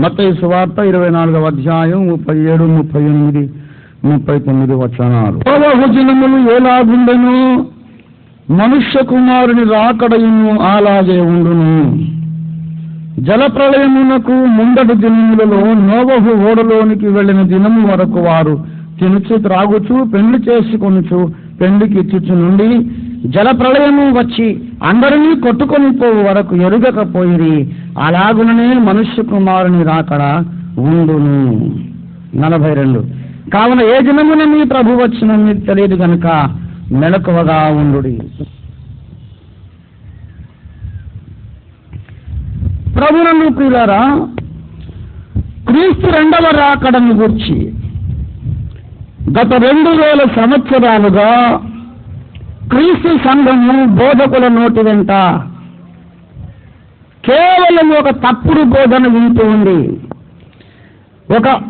మత్తయి సువార్త 24వ అధ్యాయం 37, 38, 39 వచనాలు. నోవహు దినములు ఎలాగుండెను, మనుష్య కుమారుని రాకడయును అలాగే ఉండును. జలప్రళయమునకు ముందటి దినములలో నోవహు ఓడలోనికి వెళ్ళిన దినము వరకు వారు తినుచు త్రాగుచు పెండ్లి చేసుకొనుచు పెండ్లికి ఇచ్చుచు నుండి జలప్రళయము వచ్చి అందరినీ కొట్టుకొని పోవు వరకు ఎరుగకపోయిరి. అలాగుననే మనుష్య కుమారుని రాకడ ఉండును. 42. కావున ఏ దినమున మీ ప్రభు వచ్చిన మీకు తెలియదు గనుక మెలకువగా ఉండుడి. ప్రభువును ప్రియులారా, క్రీస్తు రెండవ రాకడను గురించి గత 2000 సంవత్సరాలుగా క్రీస్తు సంఘము బోధకుల నోటి వెంట కేవలం ఒక తప్పుడు బోధన వింటూ ఉంది.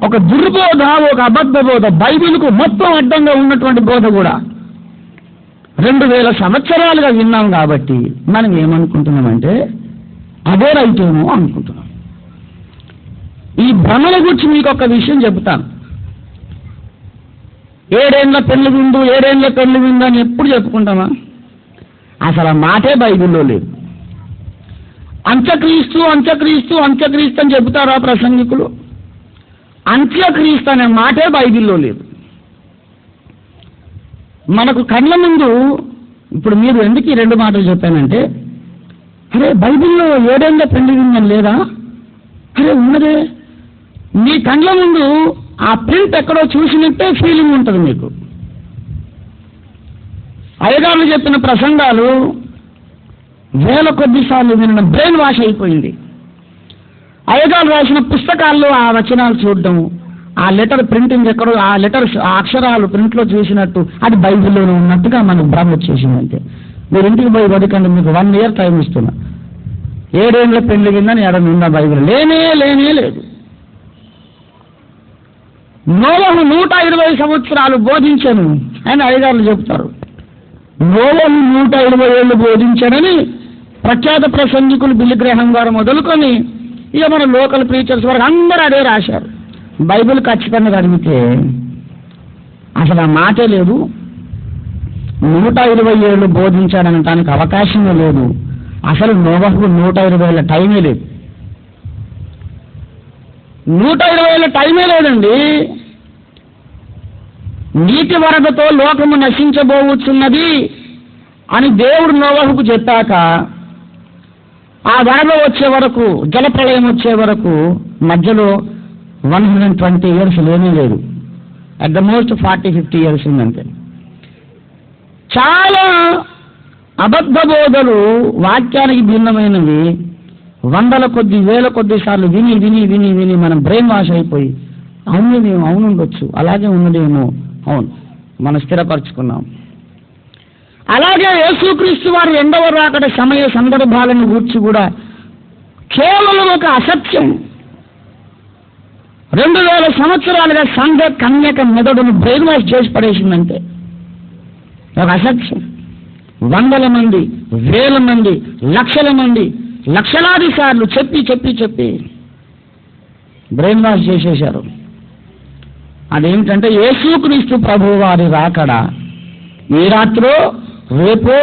ఒక దుర్బోధ, ఒక అబద్ధ బోధ, బైబిల్కు మొత్తం అడ్డంగా ఉన్నటువంటి బోధ కూడా 2000 సంవత్సరాలుగా విన్నాం. కాబట్టి మనం ఏమనుకుంటున్నామంటే అదే రైటేమో అనుకుంటున్నాం. ఈ భ్రమల గురించి మీకు ఒక విషయం చెబుతాను. 7 ఏళ్ల పెళ్లి విందు, 7 ఏళ్ల పెళ్లి విందు అని ఎప్పుడు చెప్పుకుంటామా? అసలు ఆ మాటే బైబిల్లో లేదు. అంత్యక్రీస్తు అంత్యక్రీస్తు అంత్యక్రీస్తు అని చెబుతారా ప్రసంగికులు? అంత్యక్రీస్తు అనే మాటే బైబిల్లో లేదు. మనకు కళ్ళ ముందు ఇప్పుడు మీరు ఎందుకు ఈ 2 మాటలు చెప్పానంటే, అరే బైబిల్లో 7 ఏళ్ల పెళ్లి విందని లేదా? అరే ఉన్నదే. మీ కళ్ళ ముందు ఆ ప్రింట్ ఎక్కడో చూసినట్టే ఫీలింగ్ ఉంటుంది మీకు. అయ్యగారులు చెప్పిన ప్రసంగాలు వేల కొద్ది సార్లు వినడం బ్రెయిన్ వాష్ అయిపోయింది. అయ్యగారు రాసిన పుస్తకాల్లో ఆ వచనాలు చూడడం, ఆ లెటర్ ప్రింటింగ్ ఎక్కడో, ఆ లెటర్స్, ఆ అక్షరాలు ప్రింట్లో చూసినట్టు అది బైబిల్లోనే ఉన్నట్టుగా మనకు భ్రమ వచ్చేసిందంటే. మీరు ఇంటికి పోయి బతికండి, మీకు 1 year టైం ఇస్తున్నా. 7 ఏళ్ల పెళ్లి కిందని ఎడనున్న బైబిల్ లేనే లేదు. నోవహు 120 సంవత్సరాలు బోధించను అని అయ్యగారులు చెప్తారు. నోవహు 120 ఏళ్ళు బోధించానని ప్రఖ్యాత ప్రసంగికులు బిల్లి గ్రహం గారు మొదలుకొని ఇక మన లోకల్ ప్రీచర్స్ వరకు అందరూ అదే రాశారు. బైబిల్ ఖచ్చితంగా అడిగితే అసలు ఆ మాటే లేదు. 120 ఏళ్ళు బోధించాడనటానికి అవకాశమే లేదు. అసలు నోవహుకు 120 ఏళ్ళ టైమే లేదు. 120 ఏళ్ళ టైమే లేదండి. నీటి వరదతో లోకము నశించబోతున్నది అని దేవుడు నోవహుకు చెప్పాక ఆ వరద వచ్చే వరకు, జలప్రళయం వచ్చే వరకు మధ్యలో 120 years లేనే లేదు. At the most 40-50 years ఉందంతే. చాలా అబద్ధ బోధలు, వాక్యానికి భిన్నమైనవి వందల కొద్ది, వేల కొద్ది సార్లు విని విని విని విని మనం బ్రెయిన్ వాష్ అయిపోయి అవునేమో, అవునుండొచ్చు, అలాగే ఉన్నదేమో, అవును మనం స్థిరపరచుకున్నాం. అలాగే యేసుక్రీస్తు వారి రెండవ రాకడ సమయ సందర్భాలను గూర్చి కూడా కేవలం ఒక అసత్యం. 2000 సంవత్సరాలుగా సంఘ కన్యక మెదడును బ్రెయిన్ వాష్ చేసి పడేసిందంటే ఒక అసత్యం. వందల మంది, వేల మంది, లక్షల మంది, లక్షలాది సార్లు చెప్పి చెప్పి చెప్పి బ్రెయిన్ వాష్ చేసేశారు. అదేమిటంటే యేసుక్రీస్తు ప్రభువు వారి రాకడ ఏ రాత్రో, రేపో,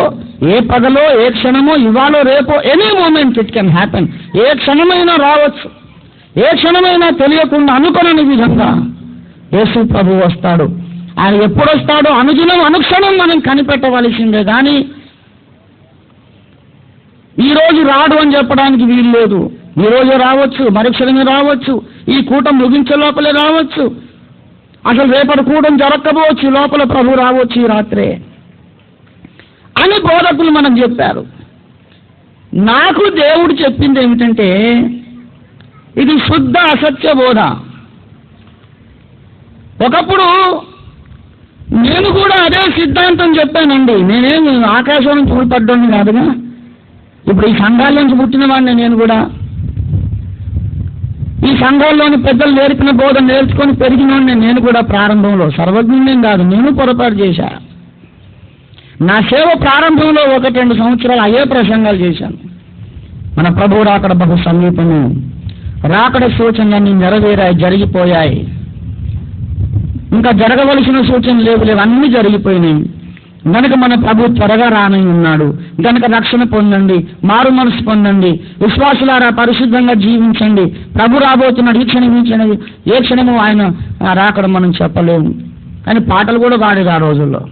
ఏ పగలో, ఏ క్షణమో, ఇవాళో రేపో, any moment it can happen. ఏ క్షణమైనా రావచ్చు, ఏ క్షణమైనా తెలియకుండా అనుకోని విధంగా యేసు ప్రభువు వస్తాడు. ఆయన ఎప్పుడు వస్తాడో అనుదినం అనుక్షణం మనం కనిపెట్టవలసిందే. కానీ ఈరోజు రాడు అని చెప్పడానికి వీలు లేదు. ఈరోజు రావచ్చు, మరుక్షణమే రావచ్చు, ఈ కూటం ముగించే లోపలే రావచ్చు, అసలు రేపటి కూటం జరగకపోవచ్చు, లోపల ప్రభు రావచ్చు ఈ రాత్రే అని బోధకులు మనకు చెప్పారు. నాకు దేవుడు చెప్పింది ఏమిటంటే ఇది శుద్ధ అసత్య బోధ. ఒకప్పుడు నేను కూడా అదే సిద్ధాంతం చెప్పానండి. నేనేం ఆకాశం నుంచి ఊడిపడ్డాను కాదుగా. ఇప్పుడు ఈ సంఘాల నుంచి పుట్టిన వాడిని నేను కూడా. ఈ సంఘాల్లోని పెద్దలు నేర్పిన బోధ నేర్చుకొని పెరిగినోడిని నేను కూడా. ప్రారంభంలో సర్వజ్ఞునేం కాదు, నేను పొరపాటు చేశా. నా సేవ ప్రారంభంలో 1-2 సంవత్సరాలు అయ్యే ప్రసంగాలు చేశాను. మన ప్రభువు అక్కడ బహు సమీపము, రాకడ సూచనలన్నీ నెరవేరాయి, జరిగిపోయాయి. ఇంకా జరగవలసిన సూచనలు లేవు, అన్నీ జరిగిపోయినాయి. గనుక మన ప్రభు త్వరగా రానై ఉన్నాడు. గనుక రక్షణ పొందండి, మారు మనసు పొందండి, విశ్వాసులారా పరిశుద్ధంగా జీవించండి. ప్రభు రాబోతున్నాడు. ఈ క్షణం ఏ క్షణము ఆయన రాకడ మనం చెప్పలేము. కానీ పాటలు కూడా పాడేది ఆ రోజుల్లో.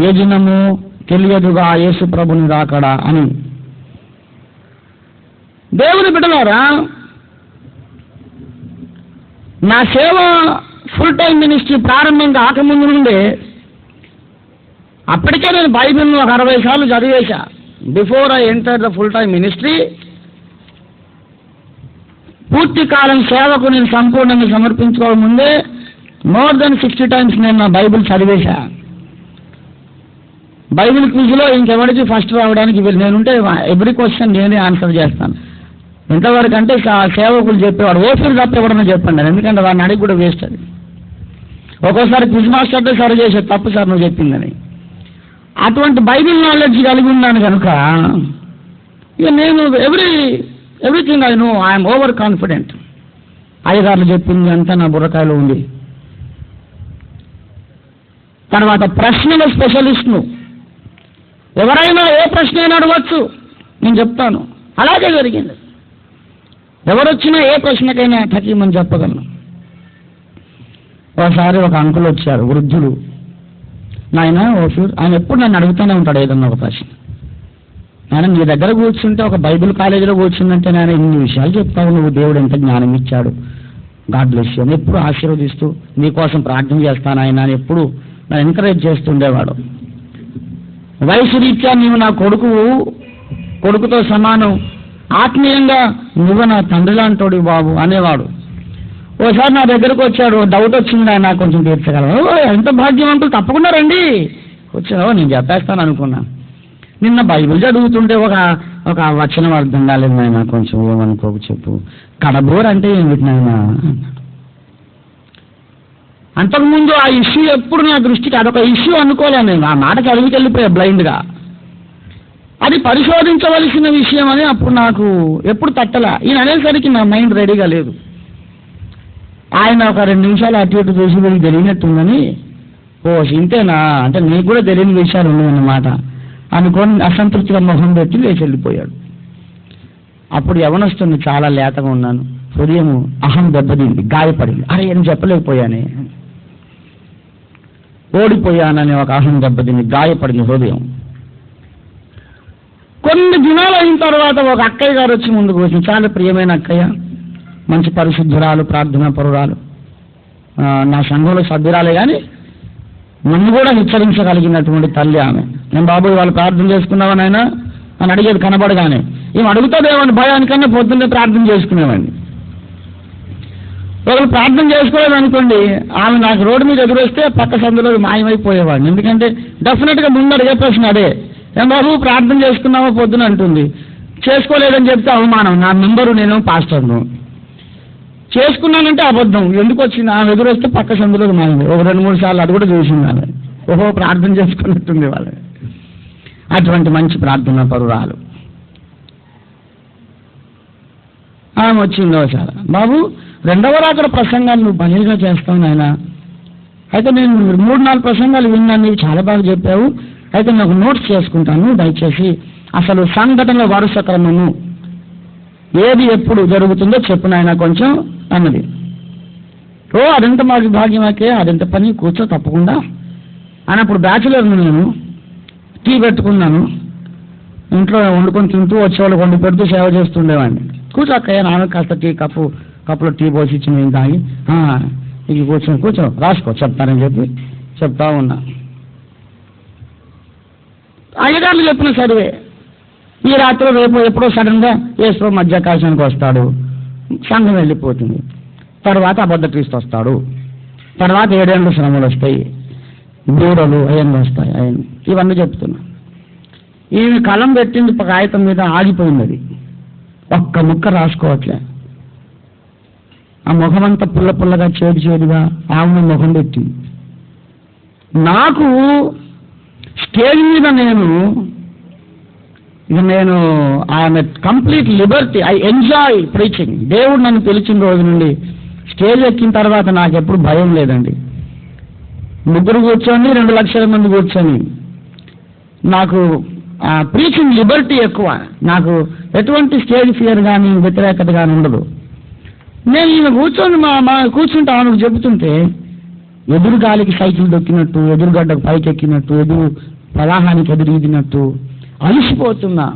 ఏ దినము తెలియదుగా యేసు ప్రభుని రాకడా అని. దేవుని బిడ్డలారా, నా సేవ ఫుల్ టైం మినిస్ట్రీ ప్రారంభం కాకముందు నుండే అప్పటికే నేను బైబిల్ను ఒక 60 సార్లు చదివేశా. Before I enter the full time ministry, పూర్తి కాలం సేవకు నేను సంపూర్ణంగా సమర్పించుకోకముందే మోర్ దెన్ 60 టైమ్స్ నేను నా బైబిల్ చదివేశా. బైబిల్ క్విజ్లో ఇంకెవరికి ఫస్ట్ రావడానికి నేనుంటే ఎవ్రీ క్వశ్చన్ నేనే ఆన్సర్ చేస్తాను. ఎంతవరకు అంటే సేవకులు చెప్పేవాడు ఓఫీలు తప్ప ఎవడన్నా చెప్పండి, ఎందుకంటే వాడిని అడిగి కూడా వేస్ట్. అది ఒక్కోసారి క్విజ్ మాస్టర్తో సరి చేసే తప్పు సార్ నువ్వు చెప్పిందని. అటువంటి బైబిల్ నాలెడ్జ్ కలిగి ఉన్నాను కనుక ఇక నేను everything I know, I'm over confident. అయ్యగారులు చెప్పింది అంతా నా బుర్రకాయలో ఉంది. తర్వాత ప్రశ్నల స్పెషలిస్ట్ను, ఎవరైనా ఏ ప్రశ్న అయినా అడగవచ్చు, నేను చెప్తాను. అలాగే జరిగింది. ఎవరొచ్చినా ఏ ప్రశ్నకైనా ఠకీమని చెప్పగలను. ఒకసారి ఒక అంకుల్ వచ్చారు, వృద్ధుడు. నాయన ఆయన ఎప్పుడు నన్ను అడుగుతూనే ఉంటాడు ఏదన్నా ఒక ప్రశ్న. నాయన నీ దగ్గర కూర్చుంటే, ఒక బైబిల్ కాలేజీలో కూర్చుందంటే నాయన ఇన్ని విషయాలు చెప్తావు, నువ్వు దేవుడు ఎంత జ్ఞానం ఇచ్చాడు, గాడ్ బ్లెస్ యు అని ఎప్పుడు ఆశీర్వదిస్తూ నీకోసం ప్రార్థన చేస్తాను ఆయన అని ఎప్పుడు నన్ను ఎంకరేజ్ చేస్తుండేవాడు. వయసు రీత్యా నీవు నా కొడుకుతో సమానం, ఆత్మీయంగా నువ్వు నా తండ్రి లాంటోడు బాబు అనేవాడు. ఓసారి నా దగ్గరకు వచ్చాడు, డౌట్ వచ్చింది, ఆయన కొంచెం తీర్చగలవు. ఎంత భాగ్యవంతులు, తప్పకుండా రండి. వచ్చావు, నేను చెప్పేస్తాను అనుకున్నా. నిన్న బైబిల్ చదువుతుంటే ఒక వచనం అర్థం కాలేదు నాయన, కొంచెం ఏమనుకోకు చెప్పు. కడబోర్ అంటే ఏమిటి నాయన? అంతకుముందు ఆ ఇష్యూ ఎప్పుడు నా దృష్టికి అదొక ఇష్యూ అనుకోలే. నేను ఆ మాట చదివికి వెళ్ళిపోయా బ్లైండ్గా. అది పరిశోధించవలసిన విషయం అని అప్పుడు నాకు ఎప్పుడు తట్టలా. ఈయన అనేసరికి నా మైండ్ రెడీగా లేదు. ఆయన ఒక 2 నిమిషాలు అటు ఇటు చూసి వీళ్ళకి తెలియనట్టుందని, ఓ ఇంతేనా అంటే నీకు కూడా తెలియని విషయాలు ఉన్నాయన్నమాట అనుకొని అసంతృప్తిగా మొహం పెట్టి లేచి వెళ్ళిపోయాడు. అప్పుడు యవనొస్తుంది, చాలా లేతగా ఉన్నాను, హృదయం అహం దెబ్బతింది, గాయపడింది. అరే ఏం చెప్పలేకపోయానే, ఓడిపోయానని ఒక అహం దెబ్బతింది, గాయపడింది హృదయం. కొన్ని దినాలు అయిన తర్వాత ఒక అక్కయ్య గారు వచ్చి ముందుకు వచ్చి, చాలా ప్రియమైన అక్కయ్య, మంచి పరిశుద్ధురాలు, ప్రార్థనా పరురాలు, నా సంఘంలో సభ్యురాలే, కానీ నన్ను కూడా హెచ్చరించగలిగినటువంటి తల్లి ఆమె. నేను బాబు వాళ్ళు ప్రార్థన చేసుకున్నావని ఆయన అని అడిగేది కనబడగానే. ఏం అడుగుతాదేమని భయానికన్నా పొద్దున్నే ప్రార్థన చేసుకునేవాడిని. ఒకరు ప్రార్థన చేసుకోలేదు అనుకోండి, ఆమె నాకు రోడ్డు మీద ఎదురొస్తే పక్క సందులో మాయమైపోయేవాడిని. ఎందుకంటే డెఫినెట్గా ముందు అడిగే ప్రశ్న అదే, ఏం బాబు ప్రార్థన చేసుకున్నావా పొద్దున అంటుంది. చేసుకోలేదని చెప్తే అవమానం, నా మెంబరు నేను పాస్టర్ను. చేసుకున్నానంటే అబద్ధం. ఎందుకు వచ్చింది? ఆమె ఎదురొస్తే పక్క సందులో మాయమే. ఒక 2-3 సార్లు అది కూడా చూసింది ఆమె. ఓహో ప్రార్థన చేసుకున్నట్టుంది వాళ్ళు. అటువంటి మంచి ప్రార్థన పరురాలు ఆమె వచ్చింది. ఒకసారి బాబు 2వ రాకడ ప్రసంగాలు నువ్వు బలిగా చేస్తావు నాయన. అయితే నేను 3-4 ప్రసంగాలు విన్నాను, నీవు చాలా బాగా చెప్పావు. అయితే నాకు నోట్స్ చేసుకుంటాను, దయచేసి అసలు సంఘటనల వరుస క్రమము ఏది ఎప్పుడు జరుగుతుందో చెప్పు నాయన కొంచెం అన్నది. అదంత మాకు భాగ్యమాకే, అదంత పని, కూర్చో తప్పకుండా అని. అప్పుడు బ్యాచులర్ను నేను, టీ పెట్టుకున్నాను, ఇంట్లో వండుకొని తింటూ వచ్చేవాళ్ళు వండి పెడుతూ సేవ చేస్తుండేవాడిని. కూర్చో అక్కయ్య, నాన్న కాస్త టీ కప్పులో టీ పోసి ఇచ్చి నేను తాగి, ఇక కూర్చో రాసుకో చెప్తానని చెప్పి చెప్తా ఉన్నా. అయ్యగారులు చెప్పిన సరివే, ఈ రాత్రి రేపు ఎప్పుడో సడన్గా యేసు మధ్యాకాశానికి వస్తాడు, సంఘం వెళ్ళిపోతుంది, తర్వాత అబద్ధ క్రీస్తు వస్తాడు, తర్వాత 7 ఏళ్ళ శ్రమలు వస్తాయి, బూరలు అవన్నీ వస్తాయి, ఇవన్నీ చెప్తున్నా. ఈమె కలం పెట్టింది కాగితం మీద, ఆగిపోయింది. అది ఒక్క ముక్క రాసుకోవట్లే. ఆ ముఖమంతా పుల్లగా చేదుగా ఆమె ముఖం పెట్టింది. నాకు స్టేజ్ మీద నేను ఇక నేను I'm complete Liberty, I enjoy preaching. దేవుడు నన్ను పిలిచిన రోజు నుండి స్టేజ్ ఎక్కిన తర్వాత నాకు ఎప్పుడు భయం లేదండి. 3 కూర్చొని 2 లక్షల మంది కూర్చొని నాకు ప్రీచింగ్ లిబర్టీ ఎక్కువ. నాకు ఎటువంటి స్టేజ్ ఫియర్ కానీ వ్యతిరేకత కానీ ఉండదు. నేను ఈయన కూర్చొని కూర్చుంటే ఆమెకు చెబుతుంటే ఎదురు గాలికి సైకిల్ దొక్కినట్టు, ఎదురుగడ్డకు పైకి ఎక్కినట్టు, ఎదురు ప్రవాహానికి ఎదురీదినట్టు అలిసిపోతున్నా,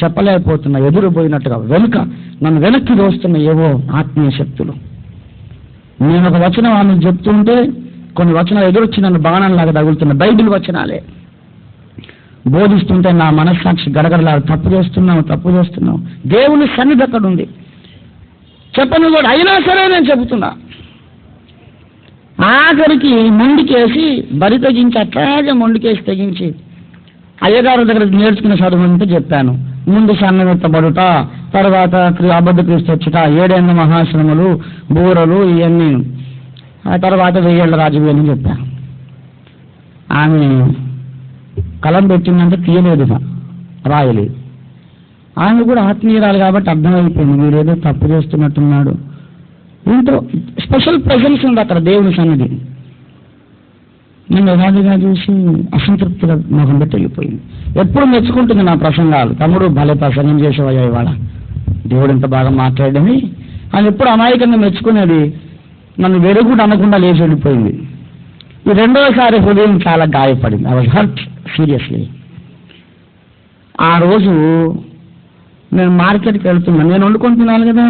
చెప్పలేకపోతున్నా, ఎదురుపోయినట్టుగా నన్ను వెనక్కి దోస్తున్న ఏవో ఆత్మీయ శక్తులు. నేను ఒక వచనం ఆమెకు చెప్తుంటే కొన్ని వచనాలు ఎదురొచ్చి నన్ను బాణంలాగా తగులుతున్న బైబిల్ వచనాలే బోధిస్తుంటే నా మనస్సాక్షి గడగడలాగా తప్పు చేస్తున్నావు. దేవుని సన్నిధి అక్కడ ఉంది, చెప్పను కూడా, అయినా సరే నేను చెబుతున్నా. ఆఖరికి మొండికేసి బరి తెగించి, అట్లాగే మొండికేసి తెగించి అయ్యగారు దగ్గర నేర్చుకున్న చదువుంటే చెప్పాను. ముందు సన్నమెత్తబడుట, తర్వాత అబద్ధ క్రీస్తు వచ్చుట, 7 ఏళ్ల మహాశ్రమలు, బూరలు, ఇవన్నీ, ఆ తర్వాత 1000 ఏళ్ల రాజకీయాలు చెప్పాను. ఆమె కలం పెట్టిందంటే తీయలేదు, రాయలేదు. ఆమె కూడా ఆత్మీయురాలు కాబట్టి అర్థమైపోయింది, మీరేదో తప్పు చేస్తున్నట్టున్నాడు. ఇంట్లో స్పెషల్ ప్రెజెన్స్ ఉంది అక్కడ దేవుని సన్నిధి. నేను యథార్థంగా చూసి అసంతృప్తిగా మొహం పెట్టి వెళ్ళిపోయింది. ఎప్పుడు మెచ్చుకుంటుంది నా ప్రసంగాలు, తమ్ముడు భలే ప్రసంగం చేసేవయ్యా ఇవాళ, దేవుడు ఎంత బాగా మాట్లాడని అని ఎప్పుడు అమాయకంగా మెచ్చుకునేది. నన్ను వెరుగుడు అనకుండా లేచి వెళ్ళిపోయింది. ఈ 2వసారి హృదయం చాలా గాయపడింది. I was hurt seriously. ఆ రోజు నేను మార్కెట్కి వెళ్తున్నాను, నేను వండుకుంటున్నాను కదా,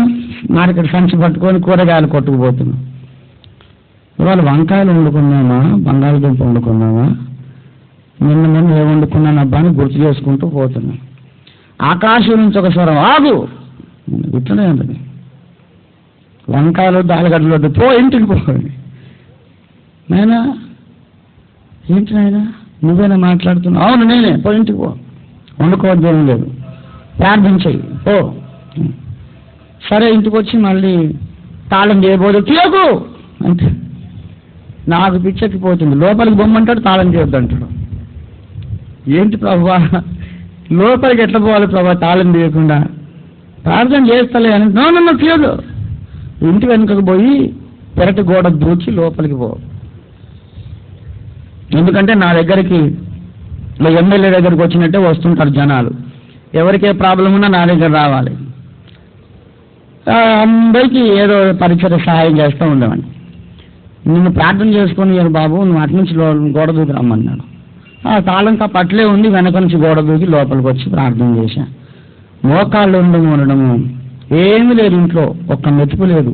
మార్కెట్ సంచి పట్టుకొని కూరగాయలు కొట్టుకుపోతున్నాను. ఇవాళ వంకాయలు వండుకున్నామా, బంగాళదుంప వండుకున్నామా, నిన్న ఏం వండుకున్నాను అబ్బా అని గుర్తు చేసుకుంటూ పోతున్నాను. ఆకాశం నుంచి ఒక స్వరం, ఆగు, ఇట్లనే ఉంటుంది, వంకాయలు దాలగడ్డలు వద్దు, పో ఇంటికి పోయింది. నాయనా ఏంటి నాయనా నువ్వేనా మాట్లాడుతున్నావు? అవును నేనే, పో ఇంటికి పో, వండుకోవద్దు ఏం లేదు, ప్రార్థించేయి పో. సరే ఇంటికి వచ్చి మళ్ళీ తాళం చేయబోదు, తీయకు అంటే నాకు పిచ్చెక్కిపోతుంది. లోపలికి బొమ్మంటాడు, తాళం చేయొద్దు అంటాడు. ఏంటి ప్రభువా, లోపలికి ఎట్లా పోవాలి ప్రభా తాళం తీయకుండా? ప్రార్థన చేస్తలే అని, నో తీయదు. ఇంటి వెనుకకు పోయి పెరటి గోడ దూచి లోపలికి పో. ఎందుకంటే నా దగ్గరికి ఎమ్మెల్యే దగ్గరికి వచ్చినట్టే వస్తుంటారు జనాలు, ఎవరికే ప్రాబ్లం ఉన్నా నా దగ్గర రావాలి. అందరికీ ఏదో పరిచయ సహాయం చేస్తూ ఉండేవాడిని. నిన్ను ప్రార్థన చేసుకొని బాబు నువ్వు అటు నుంచి గోడ దూకి రమ్మన్నాడు. ఆ తాళం కప్ప అట్లే ఉంది, వెనక నుంచి గోడ దూకి లోపలికి వచ్చి ప్రార్థన చేశా. మోకాళ్ళు ఉండడము ఏమి లేదు, ఇంట్లో ఒక్క మెతుకు లేదు,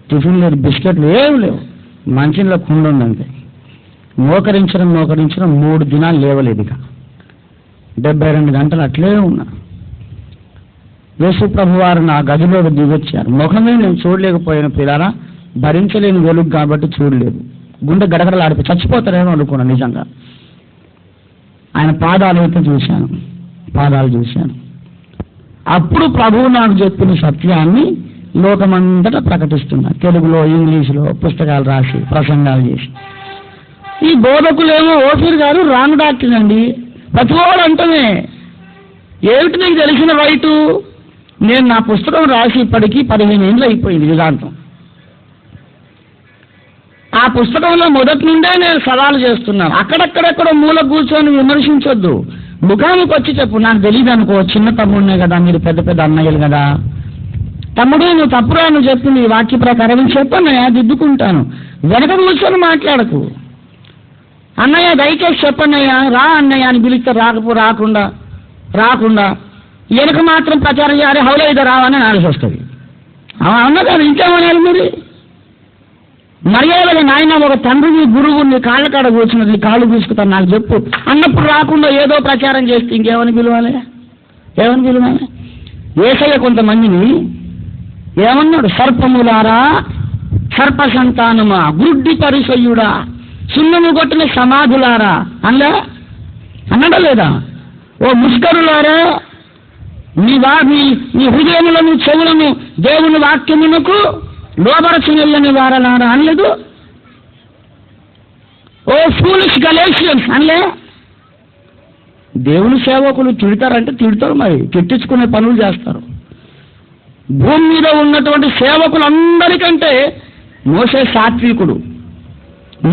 టిఫిన్ లేదు, బిస్కెట్లు ఏమి లేవు, మంచిలో కుండ ఉందంతే. మోకరించడం 3 దినాలు లేవలేదు. ఇక 72 గంటలు అట్లే ఉన్నా. యేసు ప్రభు వారు నా గదిలోకి దిగొచ్చారు. ముఖమే నేను చూడలేకపోయాను పిల్లారా, భరించలేని వెలుగు కాబట్టి చూడలేదు. గుండె గడగడలాడిపోయి చచ్చిపోతారేమో అనుకున్నాను నిజంగా. ఆయన పాదాలు చూశాను. అప్పుడు ప్రభువు నాకు చెప్పిన సత్యాన్ని లోకమంతటా ప్రకటిస్తున్నా. తెలుగులో, ఇంగ్లీషులో పుస్తకాలు రాసి ప్రసంగాలు చేసి. ఈ బోధకులేమో ఓఫీర్ గారు రాంగ్ డాక్టర్ అండి, ప్రతివాడు అంటమే. ఏమిటి నీకు తెలిసిన రైటు? నేను నా పుస్తకం రాసి ఇప్పటికీ 15 ఏళ్ళు అయిపోయింది వేదాంతం. ఆ పుస్తకంలో మొదటి నుండే నేను సవాలు చేస్తున్నాను. అక్కడెక్కడెక్కడో మూల కూర్చొని విమర్శించొద్దు, ముఖానికి వచ్చి చెప్పు. నాకు తెలియదు అనుకో, చిన్న తమ్ముడినే కదా, మీరు పెద్ద పెద్ద అన్నయ్యలు కదా. తమ్ముడు నువ్వు తప్పురా, నువ్వు చెప్పు, నీ వాక్య ప్రకారం చెప్పన్నయ్య, దిద్దుకుంటాను. వెనక కూర్చొని మాట్లాడకు. అన్నయ్య దయచేసి చెప్పన్నయ్య, రా అన్నయ్య అని పిలిస్తే రాకుండా వెనక మాత్రం ప్రచారం చేయాలి, హౌలో ఇదో రావని అనాల్సి వస్తుంది. అన్నగారు ఇంకేమనాలి మరి? మర్యాదగా నాయన ఒక తండ్రిని గురువుని కాళ్ళ కాడ కూర్చున్నది, కాళ్ళు తీసుకుతాను నాకు చెప్పు అన్నప్పుడు రాకుండా ఏదో ప్రచారం చేస్తే ఇంకేమని పిలవాలి? యేసయ్య కొంతమందిని ఏమన్నాడు? సర్పములారా, సర్ప సంతానమా, గుడ్డి పరిసయ్యుడా, సున్నము కొట్టిన సమాధులారా అన్నాడా లేదా? ఓ ముష్కరులారా, మీ హృదయములను చెవులను దేవుని వాక్యమునకు లోబరచని వారలారా అనలేదు? ఓ ఫూలిష్ గలేషియన్స్ అనలే? దేవుని సేవకులు తిడతారంటే తిడతారు, మరి తిట్టించుకునే పనులు చేస్తారు. భూమి మీద ఉన్నటువంటి సేవకులందరికంటే మోషే సాత్వికుడు.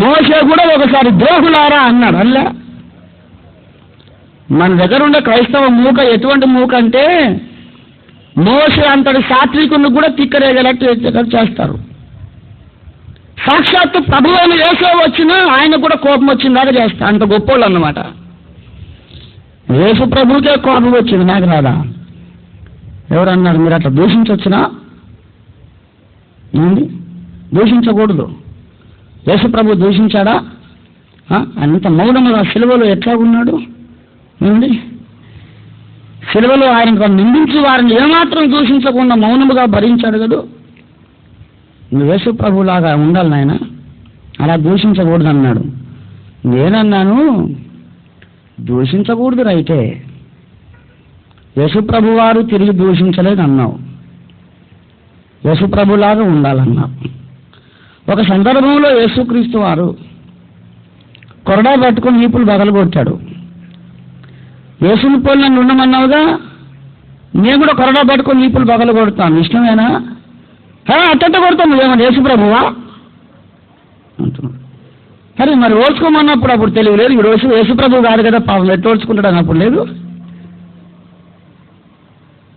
మోషే కూడా ఒకసారి ద్రోహులారా అన్నాడు. అల్లా మన దగ్గర ఉండే క్రైస్తవ మూక ఎటువంటి మూక అంటే మోషే అంతటి సాత్వికుని కూడా తిక్కరేగేటట్టు చేస్తారు. సాక్షాత్తు ప్రభు అయిన యేసు వచ్చినా ఆయన కూడా కోపం వచ్చిందాకా చేస్తారు. అంత గొప్పోళ్ళు అన్నమాట. యేసు ప్రభుకే కోపం వచ్చింది, నాకు రాదా? ఎవరన్నారు మీరు అట్లా దూషించవచ్చునా? ఏమండి, దూషించకూడదు. యేసు ప్రభు దూషించాడా? అంత మౌనముగా సిలువలో ఎట్లా ఉన్నాడు? ఏమండి, సిలువలో ఆయన నిందించి వారిని ఏమాత్రం దూషించకుండా మౌనముగా భరించాడు కదా. నువ్వు యేసు ప్రభులాగా ఉండాలి నాయన, అలా దూషించకూడదు అన్నాడు. నేనన్నాను దూషించకూడదు రైతే, యేసు ప్రభు వారు తిరిగి దూషించలేదు అన్నావు, యేసు ప్రభులాగా ఉండాలన్నావు. ఒక సందర్భంలో యేసుక్రీస్తు వారు కొరడా పట్టుకొని ఈపులు బగలగొట్టాడు. యేసుని పోలి నన్ను ఉండమన్నావుగా, నేను కూడా కొరడా పట్టుకొని ఈపులు బగలగొడతాను, ఇష్టమేనా? అట్టంట కొడతాను, నువ్వేమన్నా యేసు ప్రభువా అంటున్నాడు. సరే మరి ఓడ్చుకోమన్నప్పుడు అప్పుడు తెలియలేదు, ఇప్పుడు యేసు ప్రభు కాదు కదా పాపం, ఎట్టు ఓడ్చుకుంటాడు అన్నప్పుడు లేదు.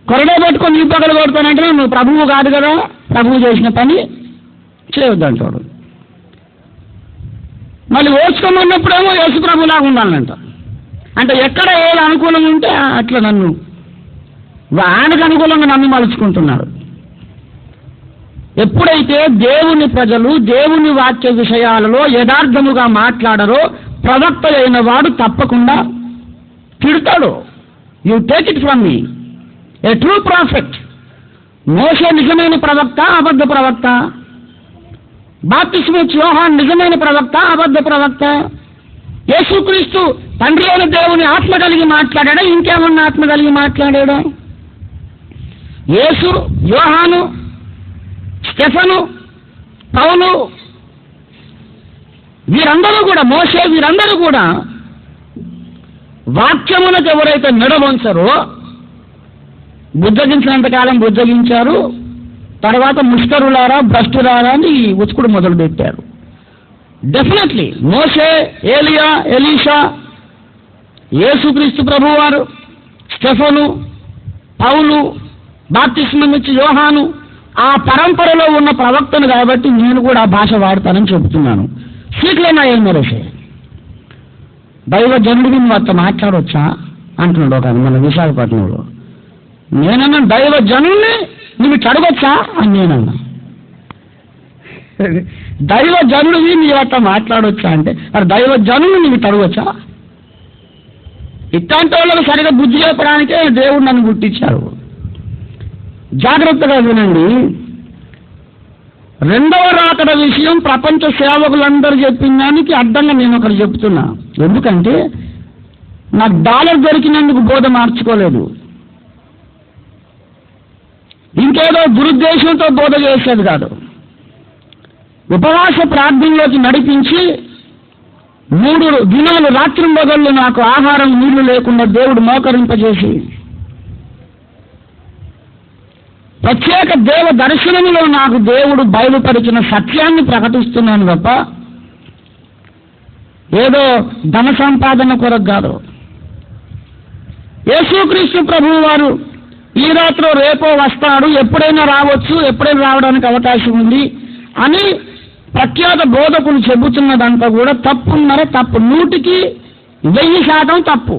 కొరడా పట్టుకొని ఈ పగలు కొడతానంటే నువ్వు ప్రభువు కాదు కదా, ప్రభువు చేసిన పని చేయొద్దంటాడు. మళ్ళీ ఓడ్చుకోమన్నప్పుడేమో యేసు ప్రభులాగా ఉండాలంట. అంటే ఎక్కడ ఏది అనుకూలం ఉంటే అట్లా నన్ను ఆయనకు అనుకూలంగా నన్ను మలుచుకుంటున్నాడు. ఎప్పుడైతే దేవుని ప్రజలు దేవుని వాక్య విషయాలలో యథార్థముగా మాట్లాడరో ప్రవక్త అయిన వాడు తప్పకుండా తిడతాడు. You take it from me, a true prophet. మోషే నిజమైన ప్రవక్త, అబద్ధ ప్రవక్త? బాప్తిస్మా యోహాను నిజమైన ప్రవక్త, అబద్ధ ప్రవక్త? యేసుక్రీస్తు తండ్రి అయిన దేవుని ఆత్మ కలిగి మాట్లాడాడా, ఇంకేమన్నా ఆత్మ కలిగి మాట్లాడాడా? యేసు, యోహాను, స్టెఫను, పౌలు, వీరందరూ కూడా, మోషే, వీరందరూ కూడా వాక్యమునకు ఎవరైతే మెడవంచరో బుద్ధగించినంతకాలం బుద్ధగించారు, తర్వాత ముష్కరులారా భ్రష్టులారా అని ఉచ్చుకుడు మొదలుపెట్టారు. డెఫినెట్లీ మోషే, ఏలియా, ఎలీషా, యేసుక్రీస్తు ప్రభువారు, స్టెఫను, పౌలు, బాప్తిస్మమిచ్చి యోహాను, ఆ పరంపరలో ఉన్న ప్రవక్తను కాబట్టి నేను కూడా ఆ భాష వాడతానని చెబుతున్నాను. సీట్లైనా ఏం మరసే దైవ జనుడికి నువ్వు అట్లా మాట్లాడవచ్చా అంటున్నాడు ఒక మన విశాఖపట్నంలో. నేనన్నా దైవ జనుల్ని నువ్వు ఇట్లా అడగొచ్చా అని నేనన్నా. దైవ జనుడివి నీవు అట్లా మాట్లాడవచ్చా అంటే మరి దైవ జనుల్ని నువ్వు ఇట్లా అడగొచ్చా? ఇట్లాంటి వాళ్ళకి సరిగా బుద్ధి చెప్పడానికే దేవుడు నన్ను పుట్టించారు. జాగ్రత్తగా వినండి. రెండవ రాకడ విషయం ప్రపంచ సేవకులందరూ చెప్పిన దానికి అడ్డంగా నేను ఒకటి చెప్తున్నా. ఎందుకంటే నాకు డాలర్ దొరికినందుకు బోధ మార్చుకోలేదు, ఇంకేదో దురుద్దేశంతో బోధ చేసేది కాదు. ఉపవాస ప్రార్థనలోకి నడిపించి 3 దినాలు రాత్రింబగళ్ళు నాకు ఆహారం నీళ్లు లేకుండా దేవుడు మోకరింపజేసి ప్రత్యేక దేవ దర్శనములో నాకు దేవుడు బయలుపరిచిన సత్యాన్ని ప్రకటిస్తున్నాను తప్ప ఏదో ధన సంపాదన కొరకు కాదు. యేసుక్రీస్తు ప్రభువు వారు ఈ రాత్రో రేపో వస్తాడు, ఎప్పుడైనా రావచ్చు, ఎప్పుడైనా రావడానికి అవకాశం ఉంది అని ప్రఖ్యాత బోధకులు చెబుతున్నదంతా కూడా తప్పున్నర తప్పు, 100% తప్పు.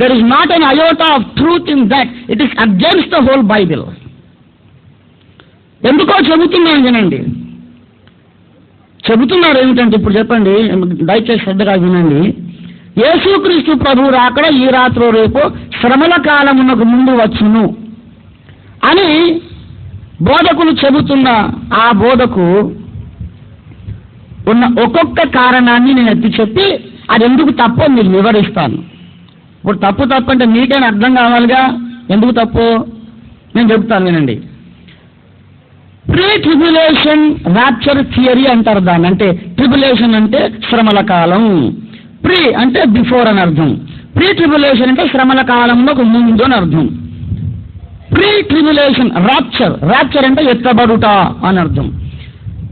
There is not an iota of truth in that. It is against the whole Bible. ఎందుకో చెబుతున్నాను వినండి. చెబుతున్నారు ఏమిటంటే ఇప్పుడు చెప్పండి, దయచేసి శ్రద్ధగా వినండి. యేసుక్రీస్తు ప్రభువు రాకడ ఈ రాత్రో రేపో శ్రమల కాలమునకు ముందు వచ్చును అని బోధకులు చెబుతున్న ఆ బోధకు ఉన్న ఒక్కొక్క కారణాన్ని నేను ఎత్తి చెప్పి అది ఎందుకు తప్పో మీకు వివరిస్తాను. ఇప్పుడు తప్పు అంటే మీకైనా అర్థం కావాలిగా ఎందుకు తప్పు నేను చెప్తాను వినండి. ప్రీ ట్రిబ్యులేషన్ ర్యాప్చర్ థియరీ అంటారు దాన్ని. అంటే ట్రిబ్యులేషన్ అంటే శ్రమల కాలం, ప్రీ అంటే బిఫోర్ అని అర్థం. ప్రీ ట్రిబులేషన్ అంటే శ్రమల కాలంలో ముందు అని అర్థం. ప్రీ ట్రిబులేషన్ ర్యాప్చర్ అంటే ఎత్తబడుట అని అర్థం.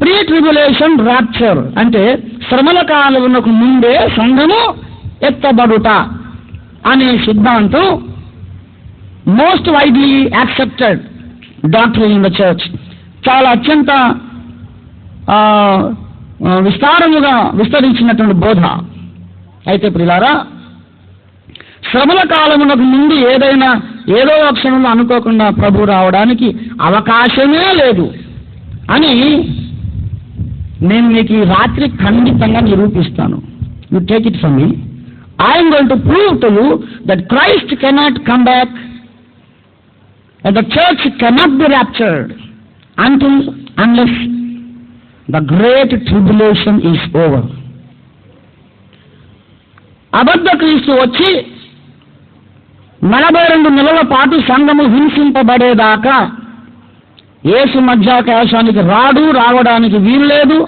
ప్రీ ట్రిబులేషన్ ర్యాప్చర్ అంటే శ్రమల కాలంలో ముందే సంఘము ఎత్తబడుట అనే సిద్ధాంతం most widely accepted doctrine in the church. చాలా అత్యంత విస్తారముగా విస్తరించినటువంటి బోధ. అయితే ప్రియులారా, శ్రమల కాలమునకు ముందు ఏదో ఒక క్షణంలో అనుకోకుండా ప్రభు రావడానికి అవకాశమే లేదు అని నేను మీకు ఈ రాత్రి ఖండితంగా నిరూపిస్తాను. You take it from me. I'm going to prove to you that Christ cannot come back and the church cannot be raptured unless the great tribulation is over. అబద్ధ క్రీస్తు వచ్చి 42 నెలల పాటు సంఘము హింసింపబడేదాకా యేసు మధ్యాకాశానికి రావడానికి వీల్లేదు.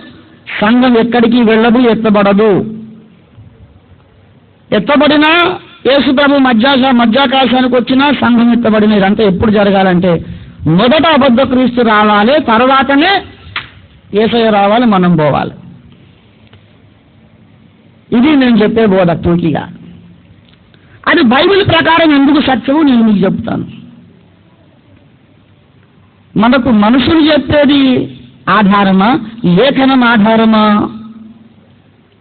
సంఘం ఎక్కడికి వెళ్ళదు, ఎత్తబడదు. ఎత్తబడినా యేసు ప్రభు మధ్యాకాశానికి వచ్చినా సంఘం ఎత్తబడిన. ఇదంతా ఎప్పుడు జరగాలంటే మొదట అబద్ధ క్రీస్తు రావాలి, తర్వాతనే యేసయ్య రావాలి, మనం పోవాలి. ఇది నేను చెప్పే బోధ పూర్తిగా. అది బైబిల్ ప్రకారం ఎందుకు సత్యము నేను మీకు చెప్తాను. మనకు మనుషులు చెప్పేది ఆధారమా, లేఖనం ఆధారమా?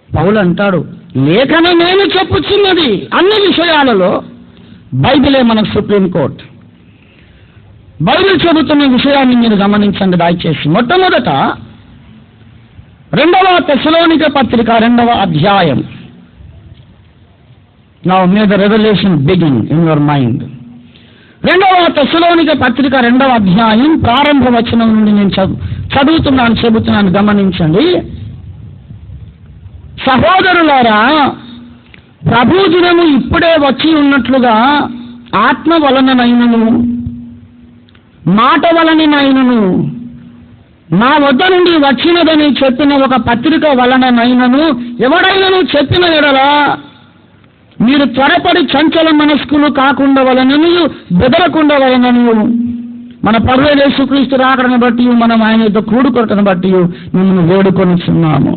పౌలు అంటాడు, లేఖనమేమి చెప్పుచున్నది అన్ని విషయాలలో బైబిలే మనకు సుప్రీంకోర్టు. బైబిల్ చెబుతున్న విషయాన్ని మీరు గమనించండి దయచేసి. మొట్టమొదట 2వ తెస్సలోనిక పత్రిక 2వ అధ్యాయం. Now may the revolution begin in your mind. 2వ తెస్సలోనిక పత్రిక 2వ అధ్యాయం ప్రారంభ వచనం నుండి నేను చెబుతున్నాను గమనించండి. సహోదరులారా, ప్రభు దినము ఇప్పుడే వచ్చి ఉన్నట్లుగా ఆత్మ వలననైనను మాట వలననైనను నా వద్ద నుండి వచ్చినదని చెప్పిన ఒక పత్రిక వలననైనను ఎవడైనను చెప్పిన ఎడల మీరు త్వరపడి చంచల మనస్కులు కాకుండా వలనను బెదరకుండా వలనను మన ప్రభు యేసుక్రీస్తు రాకడను బట్టి మనం ఆయనతో కూడుకొరటను బట్టి మిమ్మల్ని వేడుకొనిచున్నాము.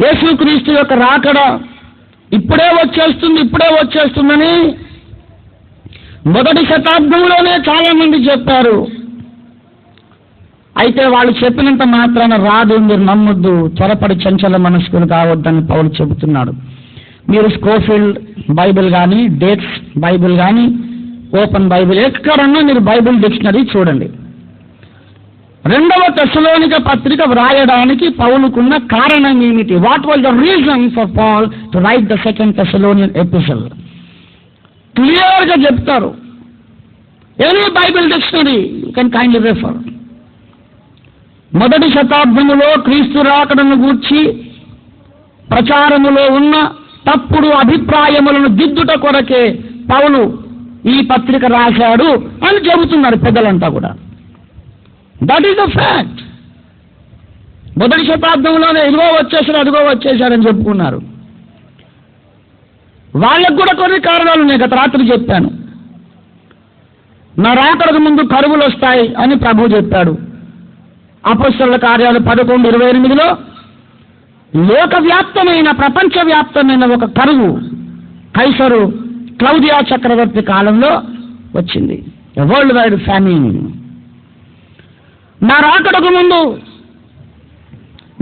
యేసుక్రీస్తు యొక్క రాకడ ఇప్పుడే వచ్చేస్తుందని మొదటి శతాబ్దంలోనే చాలా మంది చెప్పారు. అయితే వాళ్ళు చెప్పినంత మాత్రాన రాదు, మీరు నమ్మొద్దు, త్వరపడి చంచల మనస్కులు కావద్దని పౌలు చెబుతున్నాడు. మీరు స్కోఫీల్డ్ బైబిల్ కానీ, డేట్స్ బైబిల్ కానీ, ఓపెన్ బైబిల్ ఎక్కడన్నా మీరు బైబిల్ డిక్షనరీ చూడండి. 2వ తెస్సలోనిక పత్రిక వ్రాయడానికి పౌలుకున్న కారణం ఏమిటి? What was the reason for Paul to write the second Thessalonian epistle? క్లియర్గా చెప్తారు. Any Bible dictionary you can kindly refer. మొదటి శతాబ్దములో క్రీస్తు రాకడను గూర్చి ప్రచారములో ఉన్న తప్పుడు అభిప్రాయములను దిద్దుట కొరకే పౌలు ఈ పత్రిక రాశాడు అని చెబుతున్నారు పెద్దలంతా కూడా. That is the fact. మొదటి శతాబ్దంలోనే ఇదిగో వచ్చేసారని చెప్పుకున్నారు. వాళ్ళకు కూడా కొన్ని కారణాలు ఉన్నాయి. గత రాత్రి చెప్పాను. నా రాకడకు ముందు కరువులు వస్తాయి అని ప్రభు చెప్పాడు. అపొస్తలుల కార్యాలు 11:28లో లోకవ్యాప్తమైన ప్రపంచవ్యాప్తమైన ఒక కరువు కైసరు క్లౌదియా చక్రవర్తి కాలంలో వచ్చింది. World wide famine. నా రాకడకు ముందు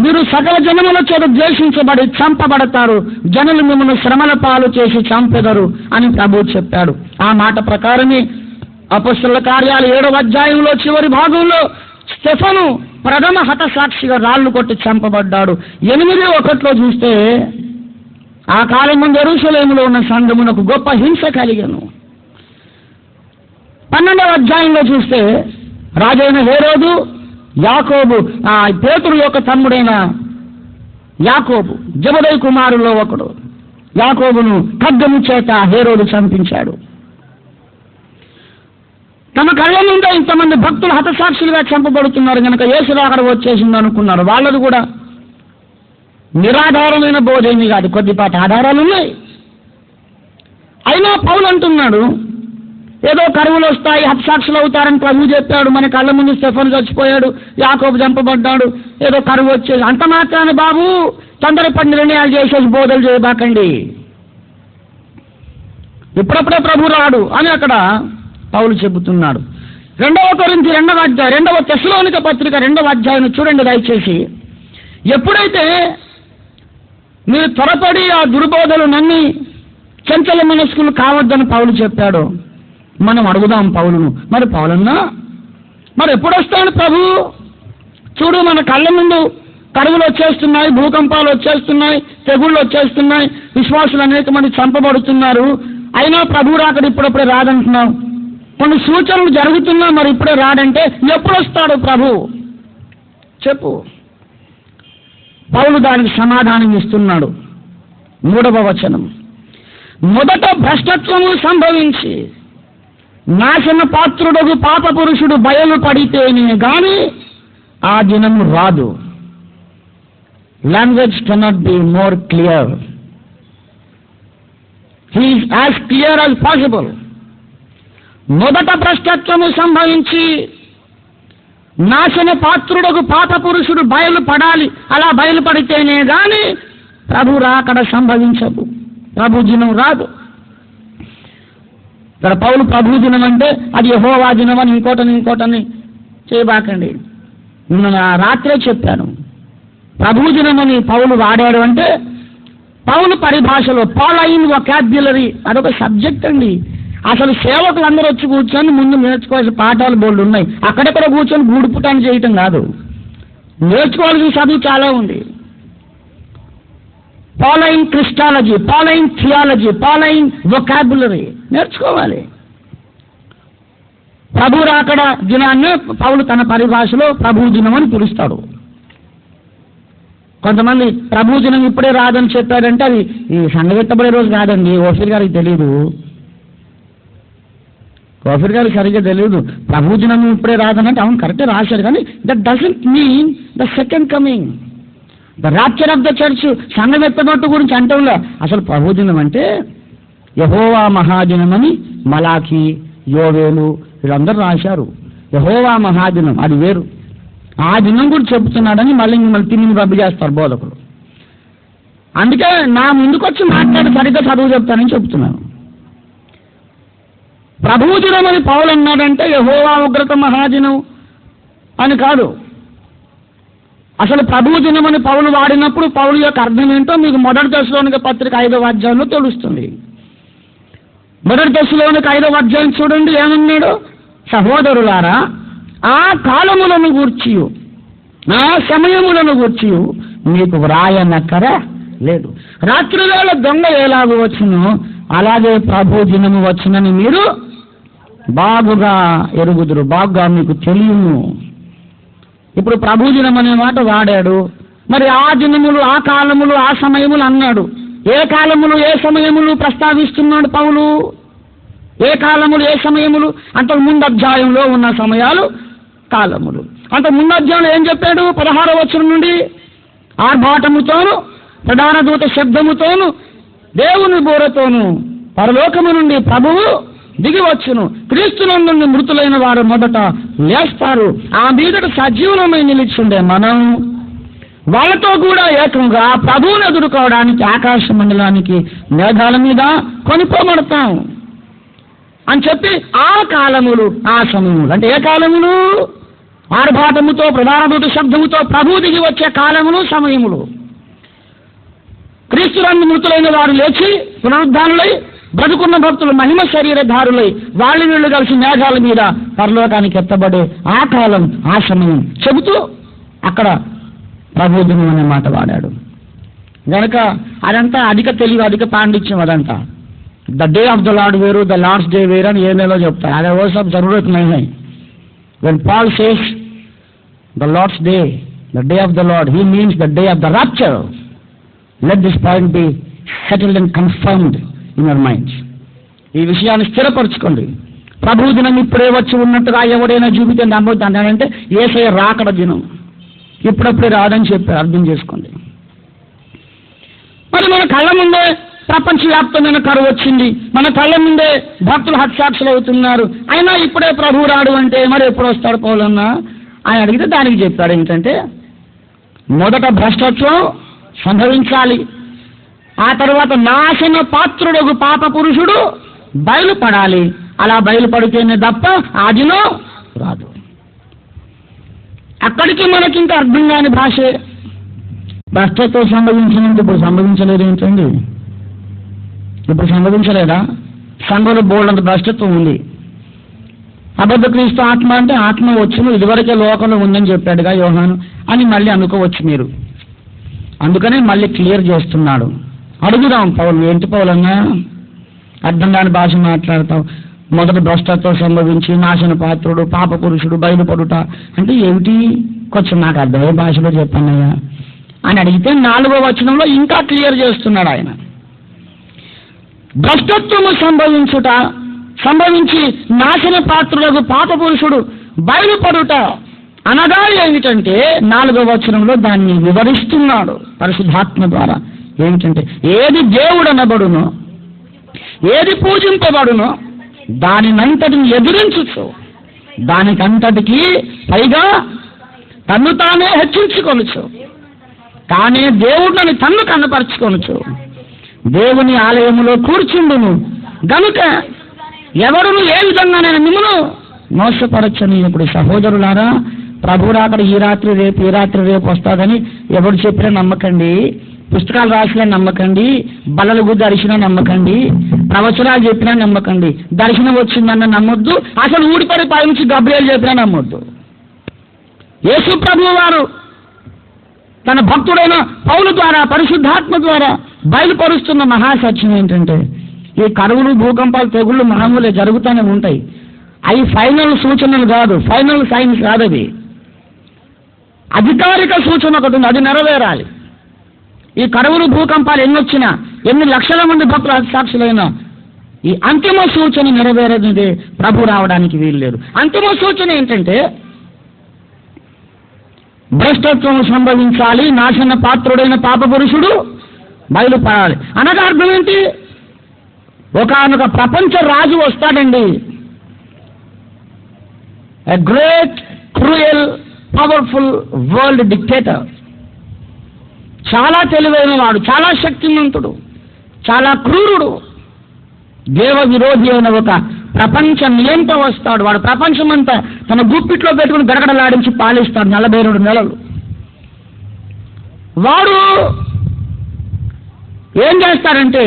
మీరు సకల జనముల చేత ద్వేషించబడి చంపబడతారు, జనులు మిమ్మల్ని శ్రమల పాలు చేసి చంపెదరు అని ప్రభు చెప్పాడు. ఆ మాట ప్రకారమే అపొస్తలుల కార్యాలు 7వ అధ్యాయంలో చివరి భాగంలో స్టెఫను ప్రథమ హతసాక్షిగా రాళ్లు కొట్టి చంపబడ్డాడు. 8:1 చూస్తే ఆ కాలం ముందు యెరూషలేములో ఉన్న సంఘమునకు గొప్ప హింస కలిగెను. 12వ అధ్యాయంలో చూస్తే రాజైన హేరోదు యాకోబు, పేతురు యొక్క తమ్ముడైన యాకోబు, జబదయి కుమారుల్లో ఒకడు, యాకోబును ఖడ్గము చేత హేరోదు చంపించాడు. తమ కళ్ళ ముందే ఇంతమంది భక్తులు హతసాక్షులుగా చంపబడుతున్నారు కనుక యేసు రాకడ వచ్చేసింది అనుకున్నారు. వాళ్ళది కూడా నిరాధారమైన బోధేమి కాదు, కొద్దిపాటి ఆధారాలు ఉన్నాయి. అయినా పౌలు అంటున్నాడు, ఏదో కరువులు వస్తాయి, హతసాక్షులు అవుతారని ప్రభు చెప్పాడు. మన కళ్ళ ముందు స్టెఫను చచ్చిపోయాడు, యాకోబు చంపబడ్డాడు, ఏదో కరువు వచ్చేది. అంత మాత్రాన బాబు తొందరపడి నిర్ణయాలు చేసేసి బోధలు చేయబాకండి, ఇప్పుడప్పుడే ప్రభు రాడు అని అక్కడ పౌలు చెబుతున్నాడు. 2 కొరింథీ 2వ అధ్యాయం, 2వ తెస్సలోనిక పత్రిక 2వ అధ్యాయం చూడండి దయచేసి. ఎప్పుడైతే మీరు త్వరపడి ఆ దుర్బోధలు నమ్మి చంచల మనస్కులు కావద్దని పౌలు చెప్పాడు. మనం అడుగుదాం పౌలును, మరి పౌలన్నా మరి ఎప్పుడు వస్తాడు ప్రభు? చూడు, మన కళ్ళ ముందు కరువులు వచ్చేస్తున్నాయి, భూకంపాలు వచ్చేస్తున్నాయి, తెగుళ్ళు వచ్చేస్తున్నాయి, విశ్వాసులు అనేక మంది చంపబడుతున్నారు. అయినా ప్రభు రాకడ ఇప్పుడప్పుడే రాదంటున్నావు. కొన్ని సూచనలు జరుగుతున్నా మరి ఇప్పుడే రాడంటే ఎప్పుడు వస్తాడు ప్రభు చెప్పు. పౌలు దానికి సమాధానం ఇస్తున్నాడు. 3వ వచనం, మొదట భ్రష్టత్వము సంభవించి నాశన పాత్రుడగు పాప పురుషుడు బయలుపడితేనే గాని ఆ దినము రాదు. Language cannot be more clear. He is as clear as possible. మొదట భ్రష్టత్వము సంభవించి నాశన పాత్రుడకు పాప పురుషుడు బయలుపడాలి. అలా బయలుపడితేనే గాని ప్రభు రాకడ సంభవించదు, ప్రభు దినం రాదు. ఇక్కడ పౌలు ప్రభు దినం అంటే అది యెహోవా దినం అని ఇంకోటని చేయబాకండి. నిన్న రాత్రే చెప్పాను, ప్రభు దినం అని పౌలు వాడాడు అంటే పౌలు పరిభాషలో పాలైన్ వొకాబ్యులరీ అదొక సబ్జెక్ట్ అండి. అసలు సేవకులు అందరూ వచ్చి కూర్చొని ముందు నేర్చుకోవాల్సిన పాఠాలు బోర్డు ఉన్నాయి. అక్కడెక్కడ కూర్చొని గూడుపుటాన్ని చేయటం కాదు, నేర్చుకోవాల్సిన చదువు చాలా ఉంది. పాలైన్ క్రిస్టాలజీ, పాలైన్ థియాలజీ, పాలైన్ వొకాబులరీ నేర్చుకోవాలి. ప్రభు రాకడ దినాన్ని పౌలు తన పరిభాషలో ప్రభు దినం అని పిలుస్తాడు. కొంతమంది ప్రభు దినం ఇప్పుడే రాదని చెప్పాడంటే అది ఈ సంగవెత్తబడే రోజు కాదండి. ఓఫీర్ గారికి తెలియదు, ఓఫీర్ గారికి సరిగ్గా తెలియదు. ప్రభు దినం ఇప్పుడే రాదనంటే అవును కరెక్టే రాశాడు, కానీ that doesn't mean the second coming, the rapture of the church. సంగవెత్తబట్టు గురించి అంటంలా. అసలు ప్రభు దినం అంటే యెహోవా మహాదినం అని మలాకి, యోవేలు వీళ్ళందరూ రాశారు. యెహోవా మహాదినం అది వేరు. ఆ దినం కూడా చెబుతున్నాడని మళ్ళీ మిమ్మల్ని తిరిగి రద్దు చేస్తారు బోధకులు. అందుకే నా ముందుకొచ్చి మాట్లాడి సరిగ్గా చదువు చెప్తానని చెప్తున్నాను. ప్రభు దినం అని పౌలు అన్నాడంటే యెహోవా ఉగ్రత మహాదినం అని కాదు. అసలు ప్రభు దినం అని పౌలు వాడినప్పుడు పౌలు యొక్క అర్థం ఏంటో మీకు మొదటి దశలోనిక పత్రిక 5వ అధ్యాయంలో తెలుస్తుంది. మొదటి దశలోనిక 5వ అధ్యాయం చూడండి ఏమన్నాడు. సహోదరులారా, ఆ కాలములను గూర్చియు ఆ సమయములను గూర్చియు మీకు వ్రాయనక్కర లేదు. రాత్రివేళ దొంగ ఎలాగో వచ్చునో అలాగే ప్రభు దినము వచ్చునని మీరు బాగుగా ఎరుగుదురు, బాగుగా మీకు తెలియను. ఇప్పుడు ప్రభు దినం అనే మాట వాడాడు. మరి ఆ దినములు, ఆ కాలములు, ఆ సమయములు అన్నాడు. ఏ కాలములు ఏ సమయములు ప్రస్తావిస్తున్నాడు పౌలు? ఏ కాలములు ఏ సమయములు? అంతకు ముందు అధ్యాయంలో ఉన్న సమయాలు కాలములు. అంతకు ముందు అధ్యాయంలో ఏం చెప్పాడు? 16వ వచనం నుండి ఆర్భాటముతోను ప్రధాన దూత శబ్దముతోను దేవుని బోరతోను పరలోకము నుండి ప్రభువు దిగి వచ్చును. క్రీస్తునందు మృతులైన వారు మొదట లేస్తారు. ఆ మీదట సజీవులమై నిలిచిండే మనం వాళ్ళతో కూడా ఏకంగా ప్రభువును ఎదుర్కోవడానికి ఆకాశ మండలానికి మేఘాల మీద కొనిపోబడతాం అని చెప్పి ఆ కాలములు ఆ సమయములు అంటే ఏ కాలములు? ఆర్భాటముతో ప్రధాన దూత శబ్దముతో ప్రభు దిగి వచ్చే కాలములు సమయములు. క్రీస్తునందు మృతులైన వారు లేచి పునరుద్ధానులై బ్రతుకున్న భక్తులు మహిమ శరీరధారులై వాళ్ళు వీళ్ళు కలిసి మేఘాల మీద పరలోకానికి ఎత్తబడే ఆ కాలం ఆ సమయం చెబుతూ అక్కడ ప్రభు దినం అనే మాట వాడాడు. కనుక అదంతా అధిక తెలివి, అధిక పాండిత్యం. అదంతా the day of the lord వేరు, ద లార్డ్స్ డే వేరు అని ఏ నెలలో చెప్తారు. అదే ఓ సబ్ జరూరత్ నహీ హై. When Paul says the Lord's day, the day of the Lord, he means the day of the rapture. Let this point be settled and confirmed in your minds. ఈ విషయాన్ని స్థిరపరచుకోండి. ప్రభు దినం ఇప్పుడే వచ్చి ఉన్నట్టుగా ఎవడైనా చూపితే నమ్మొద్దంటే యేసయ్య రాకడ దినం ఇప్పుడప్పుడే రాదని చెప్పి అర్థం చేసుకోండి. మరి మన కళ్ళ ముందే ప్రపంచవ్యాప్తమైన కరువు వచ్చింది, మన కళ్ళ ముందే భక్తులు హత్సాక్షులు అవుతున్నారు, అయినా ఇప్పుడే ప్రభు రాడు అంటే మరి ఎప్పుడు వస్తాడు పౌలన్నా ఆయన అడిగితే దానికి చెప్పాడు ఏంటంటే, మొదట భ్రష్టత్వం సంభవించాలి, ఆ తర్వాత నాశన పాత్రుడు పాప పురుషుడు బయలుపడాలి, అలా బయలుపడితేనే తప్ప ఆ దినం రాదు. అక్కడికి మనకి ఇంకా అర్థం కాని భాషే. భ్రష్టత్వం సంభవించినందుకు ఇప్పుడు సంభవించలేదు ఏంటండి? ఇప్పుడు సంభవించలేదా? సంఘంలో బోల్డంత భ్రష్టత్వం ఉంది. అబద్ధ క్రీస్తు ఆత్మ అంటే ఆత్మ వచ్చును, ఇదివరకే లోకంలో ఉందని చెప్పాడుగా యోహాను అని మళ్ళీ అనుకోవచ్చు మీరు. అందుకనే మళ్ళీ క్లియర్ చేస్తున్నాడు. అడుగుదాం పౌలు, ఏంటి పౌలన్నా అర్థం కాని భాష మాట్లాడతావు, మొదటి భ్రష్టత్వం సంభవించి నాశన పాత్రుడు పాప పురుషుడు బయలుపడుట అంటే ఏమిటి? కొంచెం నాకు అర్థమయ్యే భాషలో చెప్పన్నయ్యా అని అడిగితే 4వ వచనంలో ఇంకా క్లియర్ చేస్తున్నాడు ఆయన. భ్రష్టత్వము సంభవించి నాశన పాత్రులకు పాప పురుషుడు బయలుపడుట అనగా ఏమిటంటే 4వ వచనంలో దాన్ని వివరిస్తున్నాడు పరిశుద్ధాత్మ ద్వారా. ఏమిటంటే, ఏది దేవుడు అనబడునో, ఏది పూజింపబడునో దానినంతటిని ఎదిరించు, దానికంతటికి పైగా తన్ను తానే హెచ్చించుకొనుచు, కానీ దేవుడిని తన్ను కనపరుచుకొనుచు దేవుని ఆలయములో కూర్చుండును గనుక ఎవరును ఏ విధంగా నేను మిమ్మల్ని మోసపరచని. ఇప్పుడు సహోదరులారా, ప్రభువు అక్కడ ఈ రాత్రి రేపు వస్తాదని ఎవరు చెప్పినా నమ్మకండి, పుస్తకాలు రాసినా నమ్మకండి, బల్లలు గుద్ది అరిచినా నమ్మకండి, ప్రవచనాలు చెప్పినా నమ్మకండి, దర్శనం వచ్చిందన్న నమ్మొద్దు, అసలు ఊడిపడి పై నుంచి గబ్రియలు చెప్పినా నమ్మొద్దు. యేసు ప్రభువు వారు తన భక్తుడైన పౌలు ద్వారా పరిశుద్ధాత్మ ద్వారా బయలుపరుస్తున్న మహాసత్యం ఏంటంటే, ఈ కరువులు భూకంపాలు తెగుళ్ళు మామూలే జరుగుతూనే ఉంటాయి. అవి ఫైనల్ సూచనలు కాదు, ఫైనల్ సైన్స్ కాదు, అది అధికారిక సూచన ఒకటి ఉంది, అది నెరవేరాలి. ఈ కరువులు భూకంపాలు ఎన్నొచ్చినా, ఎన్ని లక్షల మంది భక్తులు హతసాక్షులైనా ఈ అంతిమ సూచన నెరవేరదే ప్రభు రావడానికి వీలు లేదు. అంతిమ సూచన ఏంటంటే, భ్రష్టత్వం సంభవించాలి, నాశన పాత్రుడైన పాప పురుషుడు బయలుపడాలి. అనగా అర్థం ఏంటి? ఒకానొక ప్రపంచ రాజు వస్తాడండి, a great cruel powerful world dictator, చాలా తెలివైన వాడు, చాలా శక్తిమంతుడు, చాలా క్రూరుడు, దేవ విరోధి అయిన ఒక ప్రపంచ నియంత వస్తాడు. వాడు ప్రపంచమంతా తన గుప్పిట్లో పెట్టుకుని గడగడలాడించి పాలిస్తాడు 42 నెలలు. వాడు ఏం చేస్తాడంటే,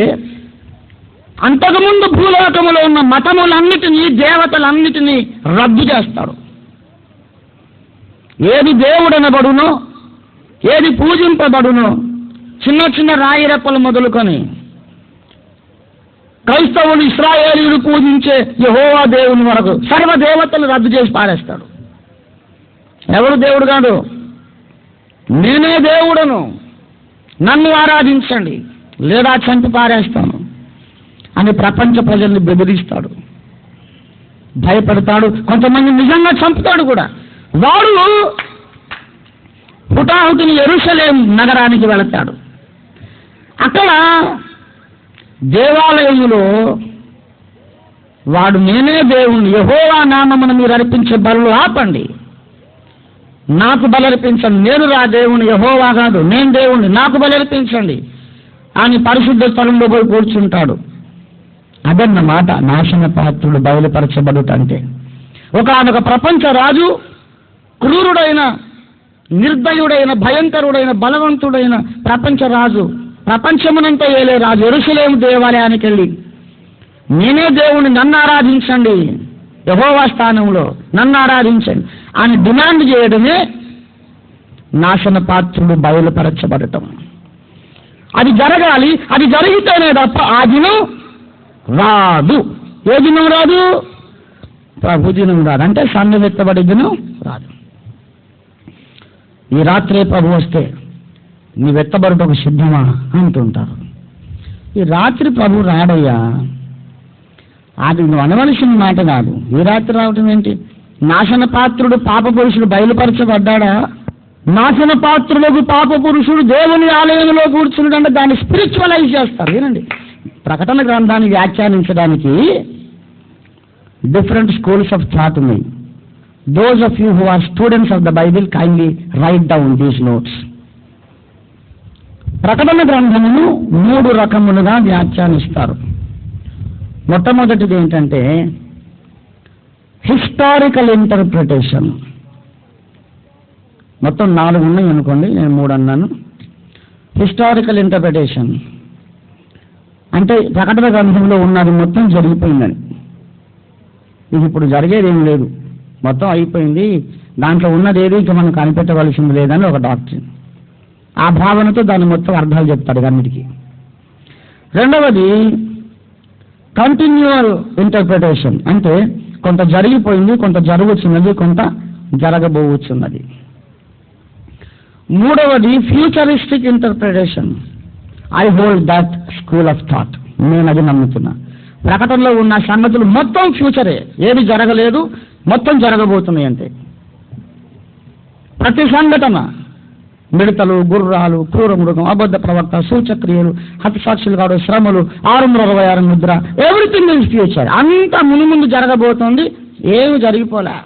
అంతకుముందు భూలోకములో ఉన్న మతములన్నిటినీ దేవతలన్నిటినీ రద్దు చేస్తాడు. ఏది దేవుడనబడునో, ఏది పూజింపబడునో, చిన్న చిన్న రాయి రెప్పలు మొదలుకొని క్రైస్తవులు ఇశ్రాయేలీయులు పూజించే యెహోవా దేవుని వరకు సర్వ దేవతలు రద్దు చేసి పారేస్తాడు. ఎవరు దేవుడు కాదు, నేనే దేవుడను, నన్ను ఆరాధించండి లేదా చంపి పారేస్తాను అని ప్రపంచ ప్రజల్ని బెదిరిస్తాడు, భయపడతాడు, కొంతమంది నిజంగా చంపుతాడు కూడా. వాడు హుటాహుటిని యెరూషలేం నగరానికి వెళతాడు. అక్కడ దేవాలయములో వాడు నేనే దేవుణ్ణి, యెహోవా నామమున మీరు అర్పించే బలులు ఆపండి, నాకు బలర్పించండి, నేను రా దేవుని, యెహోవా కాదు, నేను దేవుణ్ణి, నాకు బలర్పించండి అని పరిశుద్ధ స్థలంలో పోయి కూర్చుంటాడు. అదన్నమాట నాశన పాత్రుడు బయలుపరచబడుతంటే. ఒకనొక ప్రపంచ రాజు, క్రూరుడైన, నిర్దయుడైన, భయంకరుడైన, బలవంతుడైన ప్రపంచ రాజు, ప్రపంచమునంతా ఏలే రాజు యెరూషలేము దేవాలయానికి వెళ్ళి నేనే దేవుని, నన్ను ఆరాధించండి, యెహోవా స్థానంలో నన్ను ఆరాధించండి అని డిమాండ్ చేయడమే నాశన పాత్రుడు బయలుపరచబడటం. అది జరగాలి, అది జరిగితేనే తప్ప ఆ దినం రాదు. ఏ దినం రాదు? ప్రభు దినం రాదు, అంటే సన్నవెత్తబడే దినం రాదు. ఈ రాత్రే ప్రభు వస్తే నీ వెత్తబడుటకు సిద్ధమా అంటుంటారు. ఈ రాత్రి ప్రభు రాడయ్యా, అది నువ్వు అనవలసిన మాట కాదు. ఈ రాత్రి రావటం ఏంటి? నాశన పాత్రుడు పాప పురుషుడు బయలుపరచబడ్డా? నాశన పాత్రులకు పాప పురుషుడు దేవుని ఆలయంలో కూర్చున్నాడంటే దాన్ని స్పిరిచువలైజ్ చేస్తారు. వినండి, ప్రకటన గ్రంథాన్ని వ్యాఖ్యానించడానికి డిఫరెంట్ స్కూల్స్ ఆఫ్ థాట్ ఉన్నాయి. Those of you who are students of the Bible kindly write down these notes. ప్రకటన గ్రంథమును 3 రకములుగా వ్యాఖ్యానిస్తారు. మొట్టమొదటిది ఏంటంటే హిస్టారికల్ ఇంటర్ప్రిటేషన్. మొత్తం 4 ఉన్నాయి అనుకోండి, నేను 3 అన్నాను. హిస్టారికల్ ఇంటర్ప్రిటేషన్ అంటే ప్రకటన గ్రంథంలో ఉన్నది మొత్తం జరిగిపోయిందని, ఇది ఇప్పుడు జరిగేది ఏం లేదు, మొత్తం అయిపోయింది, దాంట్లో ఉన్నది ఏది ఇక మనం కనిపెట్టవలసింది లేదని ఒక డాక్ట్రిన్. ఆ భావనతో దాన్ని మొత్తం అర్థాలు చెప్తాడు అన్నిటికీ. రెండవది కంటిన్యూవల్ ఇంటర్ప్రిటేషన్ అంటే కొంత జరిగిపోయింది, కొంత జరుగుతున్నది, కొంత జరగబోతున్నది. మూడవది futuristic interpretation. I hold that school of thought. నేను అది నమ్ముతున్నా. ప్రకటనలో ఉన్న సంగతులు మొత్తం ఫ్యూచరే, ఏది జరగలేదు, మొత్తం జరగబోతున్నాయి అంతే. ప్రతి సంఘటన, మిడతలు, గుర్రాలు, క్రూర మృగం, అబద్ధ ప్రవక్త, సూచక్రియలు, హతసాక్షులు కాడు, శ్రమలు, 666 ముద్ర, ఎవ్రీథింగ్ ఇస్ ఫ్యూచర్. అంతా మునుముందు జరగబోతోంది, ఏమి జరిగిపోలే.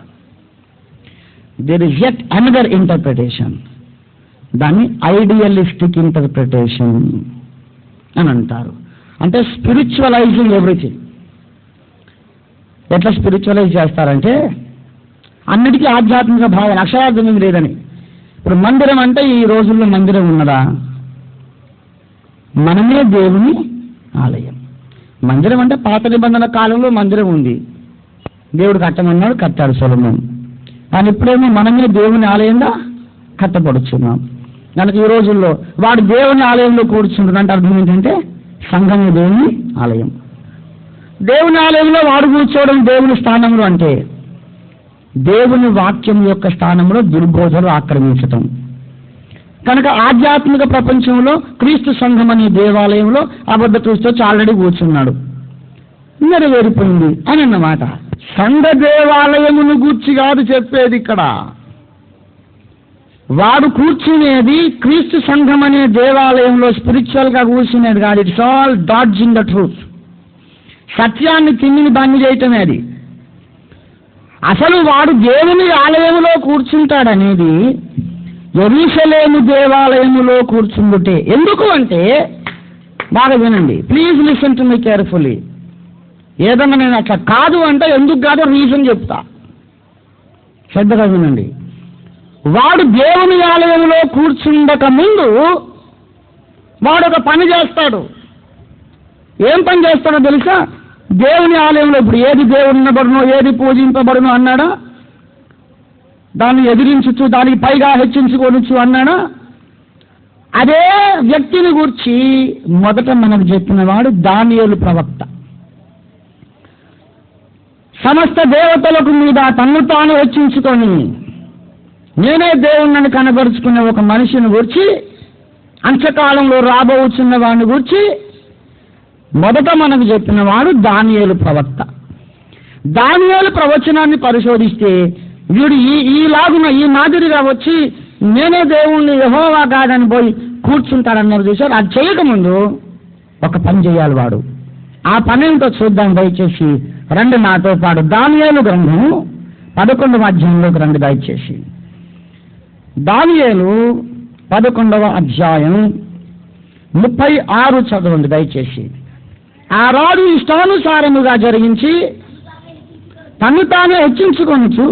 There is yet another interpretation, దాన్ని ఐడియలిస్టిక్ ఇంటర్ప్రిటేషన్ అని అంటారు. అంటే స్పిరిచువలైజింగ్ ఎవ్రీథింగ్. ఎట్లా స్పిరిచువలైజ్ చేస్తారంటే అన్నిటికీ ఆధ్యాత్మిక భావన, అక్షరార్థం లేదని. ఇప్పుడు మందిరం అంటే ఈ రోజుల్లో మందిరం ఉన్నదా? మనమే దేవుని ఆలయం. మందిరం అంటే పాత నిబంధన కాలంలో మందిరం ఉంది, దేవుడు కట్టమన్నాడు, కట్టాడు సొలొమోను. కానీ ఇప్పుడేమో మనమే దేవుని ఆలయంగా కట్టబడుచున్నాం. కనుక ఈ రోజుల్లో వాడు దేవుని ఆలయంలో కూర్చుంటున్నంటే అర్థం ఏంటంటే సంఘమే దేవుని ఆలయం. దేవుని ఆలయంలో వాడు కూర్చోవడం దేవుని స్థానంలో అంటే దేవుని వాక్యం యొక్క స్థానంలో దుర్బోధలు ఆక్రమించటం. కనుక ఆధ్యాత్మిక ప్రపంచంలో క్రీస్తు సంఘం అనే దేవాలయంలో అబద్ధ క్రీస్తు ఆల్రెడీ కూర్చున్నాడు, నెరవేరిపోయింది అని అన్నమాట. సంఘ దేవాలయమును గూర్చి కాదు చెప్పేది ఇక్కడ. వాడు కూర్చునేది క్రీస్తు సంఘం అనే దేవాలయంలో స్పిరిచువల్గా కూర్చునేది కాదు. It's all dodging the truth. సత్యాన్ని తిమ్మిని బంద్ చేయటమే అది. అసలు వాడు దేవుని ఆలయంలో కూర్చుంటాడనేది యెరూషలేము దేవాలయములో కూర్చుండుటే. ఎందుకు అంటే, బాగా వినండి, please listen to me carefully. ఏదన్నా నేను అట్లా కాదు అంటే ఎందుకు కాదో రీజన్ చెప్తా, శ్రద్ధగా వినండి. వాడు దేవుని ఆలయంలో కూర్చుండక ముందు వాడు ఒక పని చేస్తాడు. ఏం పని చేస్తాడో తెలుసా? దేవుని ఆలయంలో ఇప్పుడు ఏది దేవునిబడునో, ఏది పూజింపబడునో అన్నాడా? దాన్ని ఎదిరించచ్చు, దానికి పైగా హెచ్చించుకోవచ్చు అన్నాడా? అదే వ్యక్తిని గూర్చి మొదట మనకు చెప్పిన వాడు దానియేలు ప్రవక్త. సమస్త దేవతలకు మీద తన్ను తాను హెచ్చించుకొని నేనే దేవుణ్ణి కనబరుచుకునే ఒక మనిషిని గూర్చి, అంత్యకాలంలో రాబోతున్న వాడిని గూర్చి మొదట మనకు చెప్పిన వాడు దానియేలు ప్రవక్త. దానియేలు ప్రవచనాన్ని పరిశోధిస్తే వీడు ఈలాగున ఈ మాదిరిగా వచ్చి నేనే దేవుణ్ణి యెహోవా కాదని పోయి కూర్చుంటాడన్నారు చూశారు. అది చేయకముందు ఒక పని చేయాలి వాడు. ఆ పని ఏంటో చూద్దాం దయచేసి. రండి నాతో పాటు దానియేలు గ్రంథము 11వ అధ్యాయంలోకి రండి దయచేసి. దానియేలు 11వ అధ్యాయం 36 చదవండి దయచేసి. ఆ రాజు ఇష్టానుసారముగా జరిగించి తను తానే హెచ్చించుకొనుచు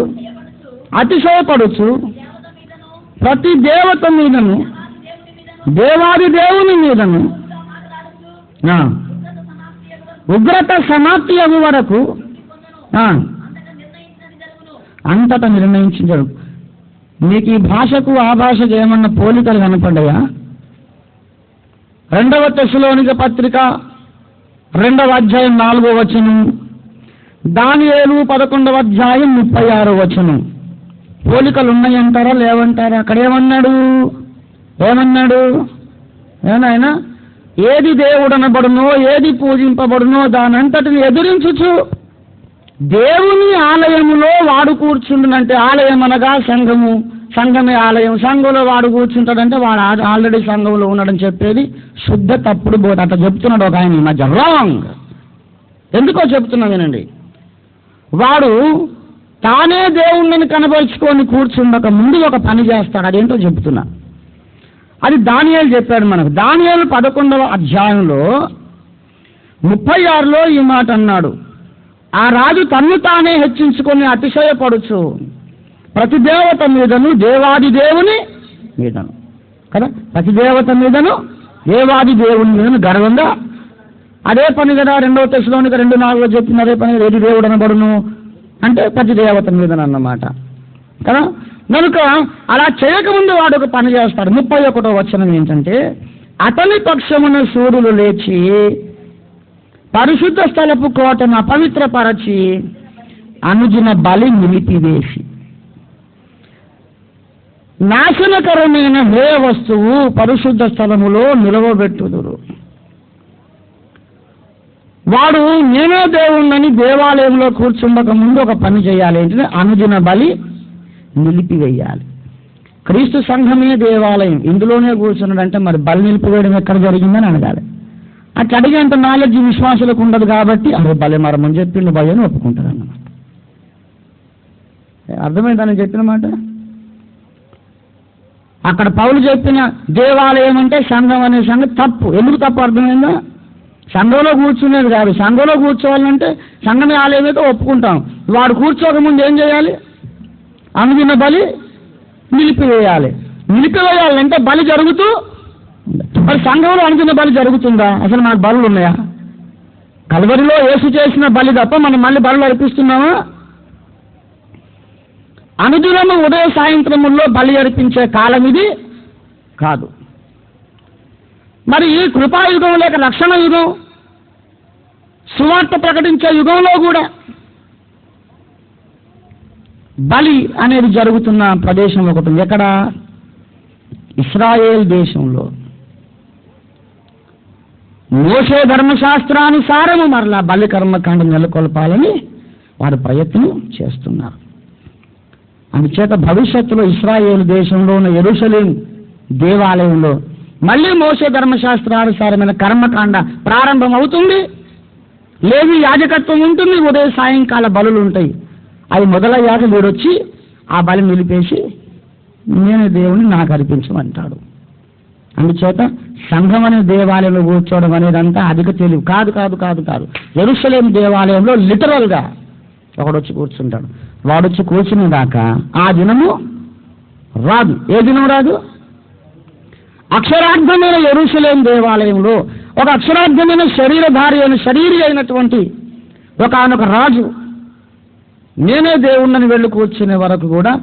అతిశయపడుచు ప్రతి దేవత మీదను దేవాది దేవుని మీదను ఉగ్రత సమాప్తి అగు వరకు అంతటా నిర్ణయించాడు. మీకు ఈ భాషకు ఆ భాషకు ఏమన్నా పోలికలు కనపడ్డాయా? 2వ తెస్సలోనిక పత్రిక 2వ అధ్యాయం 4వ వచనం, దానియేలు 11వ అధ్యాయం 36వ వచనం. పోలికలు ఉన్నాయంటారా లేవంటారా? అక్కడ ఏమన్నాడు? ఏనాయనా, ఏది దేవుడనబడునో, ఏది పూజింపబడునో దానంతటిని ఎదిరించుచు దేవుని ఆలయములో వాడు కూర్చుండునంటే, ఆలయం అనగా సంఘము, సంఘమే ఆలయం, సంఘంలో వాడు కూర్చుంటాడంటే వాడు ఆల్రెడీ సంఘంలో ఉన్నాడని చెప్పేది శుద్ధ తప్పుడు బోధ. అట్లా చెప్తున్నాడు ఒక ఆయన ఈ మధ్య. రాంగ్. ఎందుకో చెప్తున్నా వినండి. వాడు తానే దేవుణ్ణి కనబరుచుకొని కూర్చుండక ముందు ఒక పని చేస్తాడు. అదేంటో చెప్తున్నా. అది దానియేలు చెప్పాడు మనకు. దానియేలు 11వ అధ్యాయంలో 36లో ఈ మాట అన్నాడు. ఆ రాజు తన్ను తానే హెచ్చించుకొని అతిశయపడుచు ప్రతి దేవత మీదను దేవాది దేవుని మీదను కదా, ప్రతి దేవత మీదను దేవాది దేవుని మీదను గర్వంగా, అదే పని కదా 2వ తెస్సలోనిక 2:4లో చెప్పింది. అదే పని ఏది దేవుడు అనబడును అంటే ప్రతి దేవత మీదనన్నమాట కదా. కనుక అలా చేయకముందు వాడు ఒక పని చేస్తాడు. 31వ వచనం ఏంటంటే, అతని పక్షమున సూర్యులు లేచి పరిశుద్ధ స్థలపు కోటను అపవిత్రపరచి అనుదిన బలి నిలిపివేసి నాశనకరమైన హే వస్తువు పరిశుద్ధ స్థలములో నిలవబెట్టుదురు. వాడు నేనే దేవుణ్ణని దేవాలయంలో కూర్చుండక ముందు ఒక పని చేయాలి. ఏంటంటే అనుదిన బలి నిలిపివేయాలి. క్రీస్తు సంఘమే దేవాలయం, ఇందులోనే కూర్చున్నాడంటే మరి బలి నిలిపివేయడం ఎక్కడ జరిగిందని అడగాలి. అట్లా అడిగేంత నాలెడ్జ్ విశ్వాసులకు ఉండదు కాబట్టి అరే బలి మరమని చెప్పిండు భయ అని ఒప్పుకుంటారు అన్నమాట. అర్థమైందని చెప్పిన మాట. అక్కడ పౌలు చెప్పిన దేవాలయం అంటే సంఘం అనే సంగతి తప్పు. ఎందుకు తప్పు అర్థమైందా? సంఘంలో కూర్చునేది కాదు. సంఘంలో కూర్చోవాలంటే సంఘమే ఆలయం అయితే ఒప్పుకుంటాం. వాడు కూర్చోకముందు ఏం చేయాలి? అనుదిన బలి నిలిపివేయాలి. నిలిపివేయాలంటే బలి జరుగుతూ, మరి సంఘంలో అనుదిన బలి జరుగుతుందా? అసలు మనకు బలులు ఉన్నాయా? కల్వరిలో యేసు చేసిన బలి తప్ప మనం మళ్ళీ బలులు అర్పిస్తున్నామా? అనుదినము ఉదయ సాయంత్రముల్లో బలి అర్పించే కాలం ఇది కాదు. మరి ఈ కృపాయుగం లేక రక్షణ యుగం, సువార్త ప్రకటించే యుగంలో కూడా బలి అనేది జరుగుతున్న ప్రదేశం ఒకటి ఉంది. ఎక్కడ? ఇశ్రాయేల్ దేశంలో. మోషే ధర్మశాస్త్రానుసారము మరలా బలి కర్మకాండ నెలకొల్పాలని వారు ప్రయత్నం చేస్తున్నారు. అందుచేత భవిష్యత్తులో ఇశ్రాయేల్ దేశంలో ఉన్న యెరూషలేం దేవాలయంలో మళ్ళీ మోషే ధర్మశాస్త్రానుసారమైన కర్మకాండ ప్రారంభం అవుతుంది. లేవి యాజకత్వం ఉంటుంది. ఉదయ సాయంకాల బలులు ఉంటాయి. అవి మొదలయ్యాక వీడొచ్చి ఆ బలి నిలిపేసి నేను దేవుని నాకు అర్పించమంటాడు. అందుచేత సంఘం అనే దేవాలయంలో కూర్చోవడం అనేదంతా అధిక తెలివి కాదు కాదు కాదు కాదు. యెరూషలేం దేవాలయంలో లిటరల్గా ఒకడొచ్చి కూర్చుంటాడు. వాడొచ్చి కూర్చునేదాకా ఆ దినము రాదు. ఏ దినం రాదు? అక్షరార్థమైన యెరూషలేం దేవాలయంలో ఒక అక్షరార్థమైన శరీరి అయినటువంటి ఒకానొక రాజు నేనే దేవుణ్ణని వెళ్ళి కూర్చునే వరకు కూడా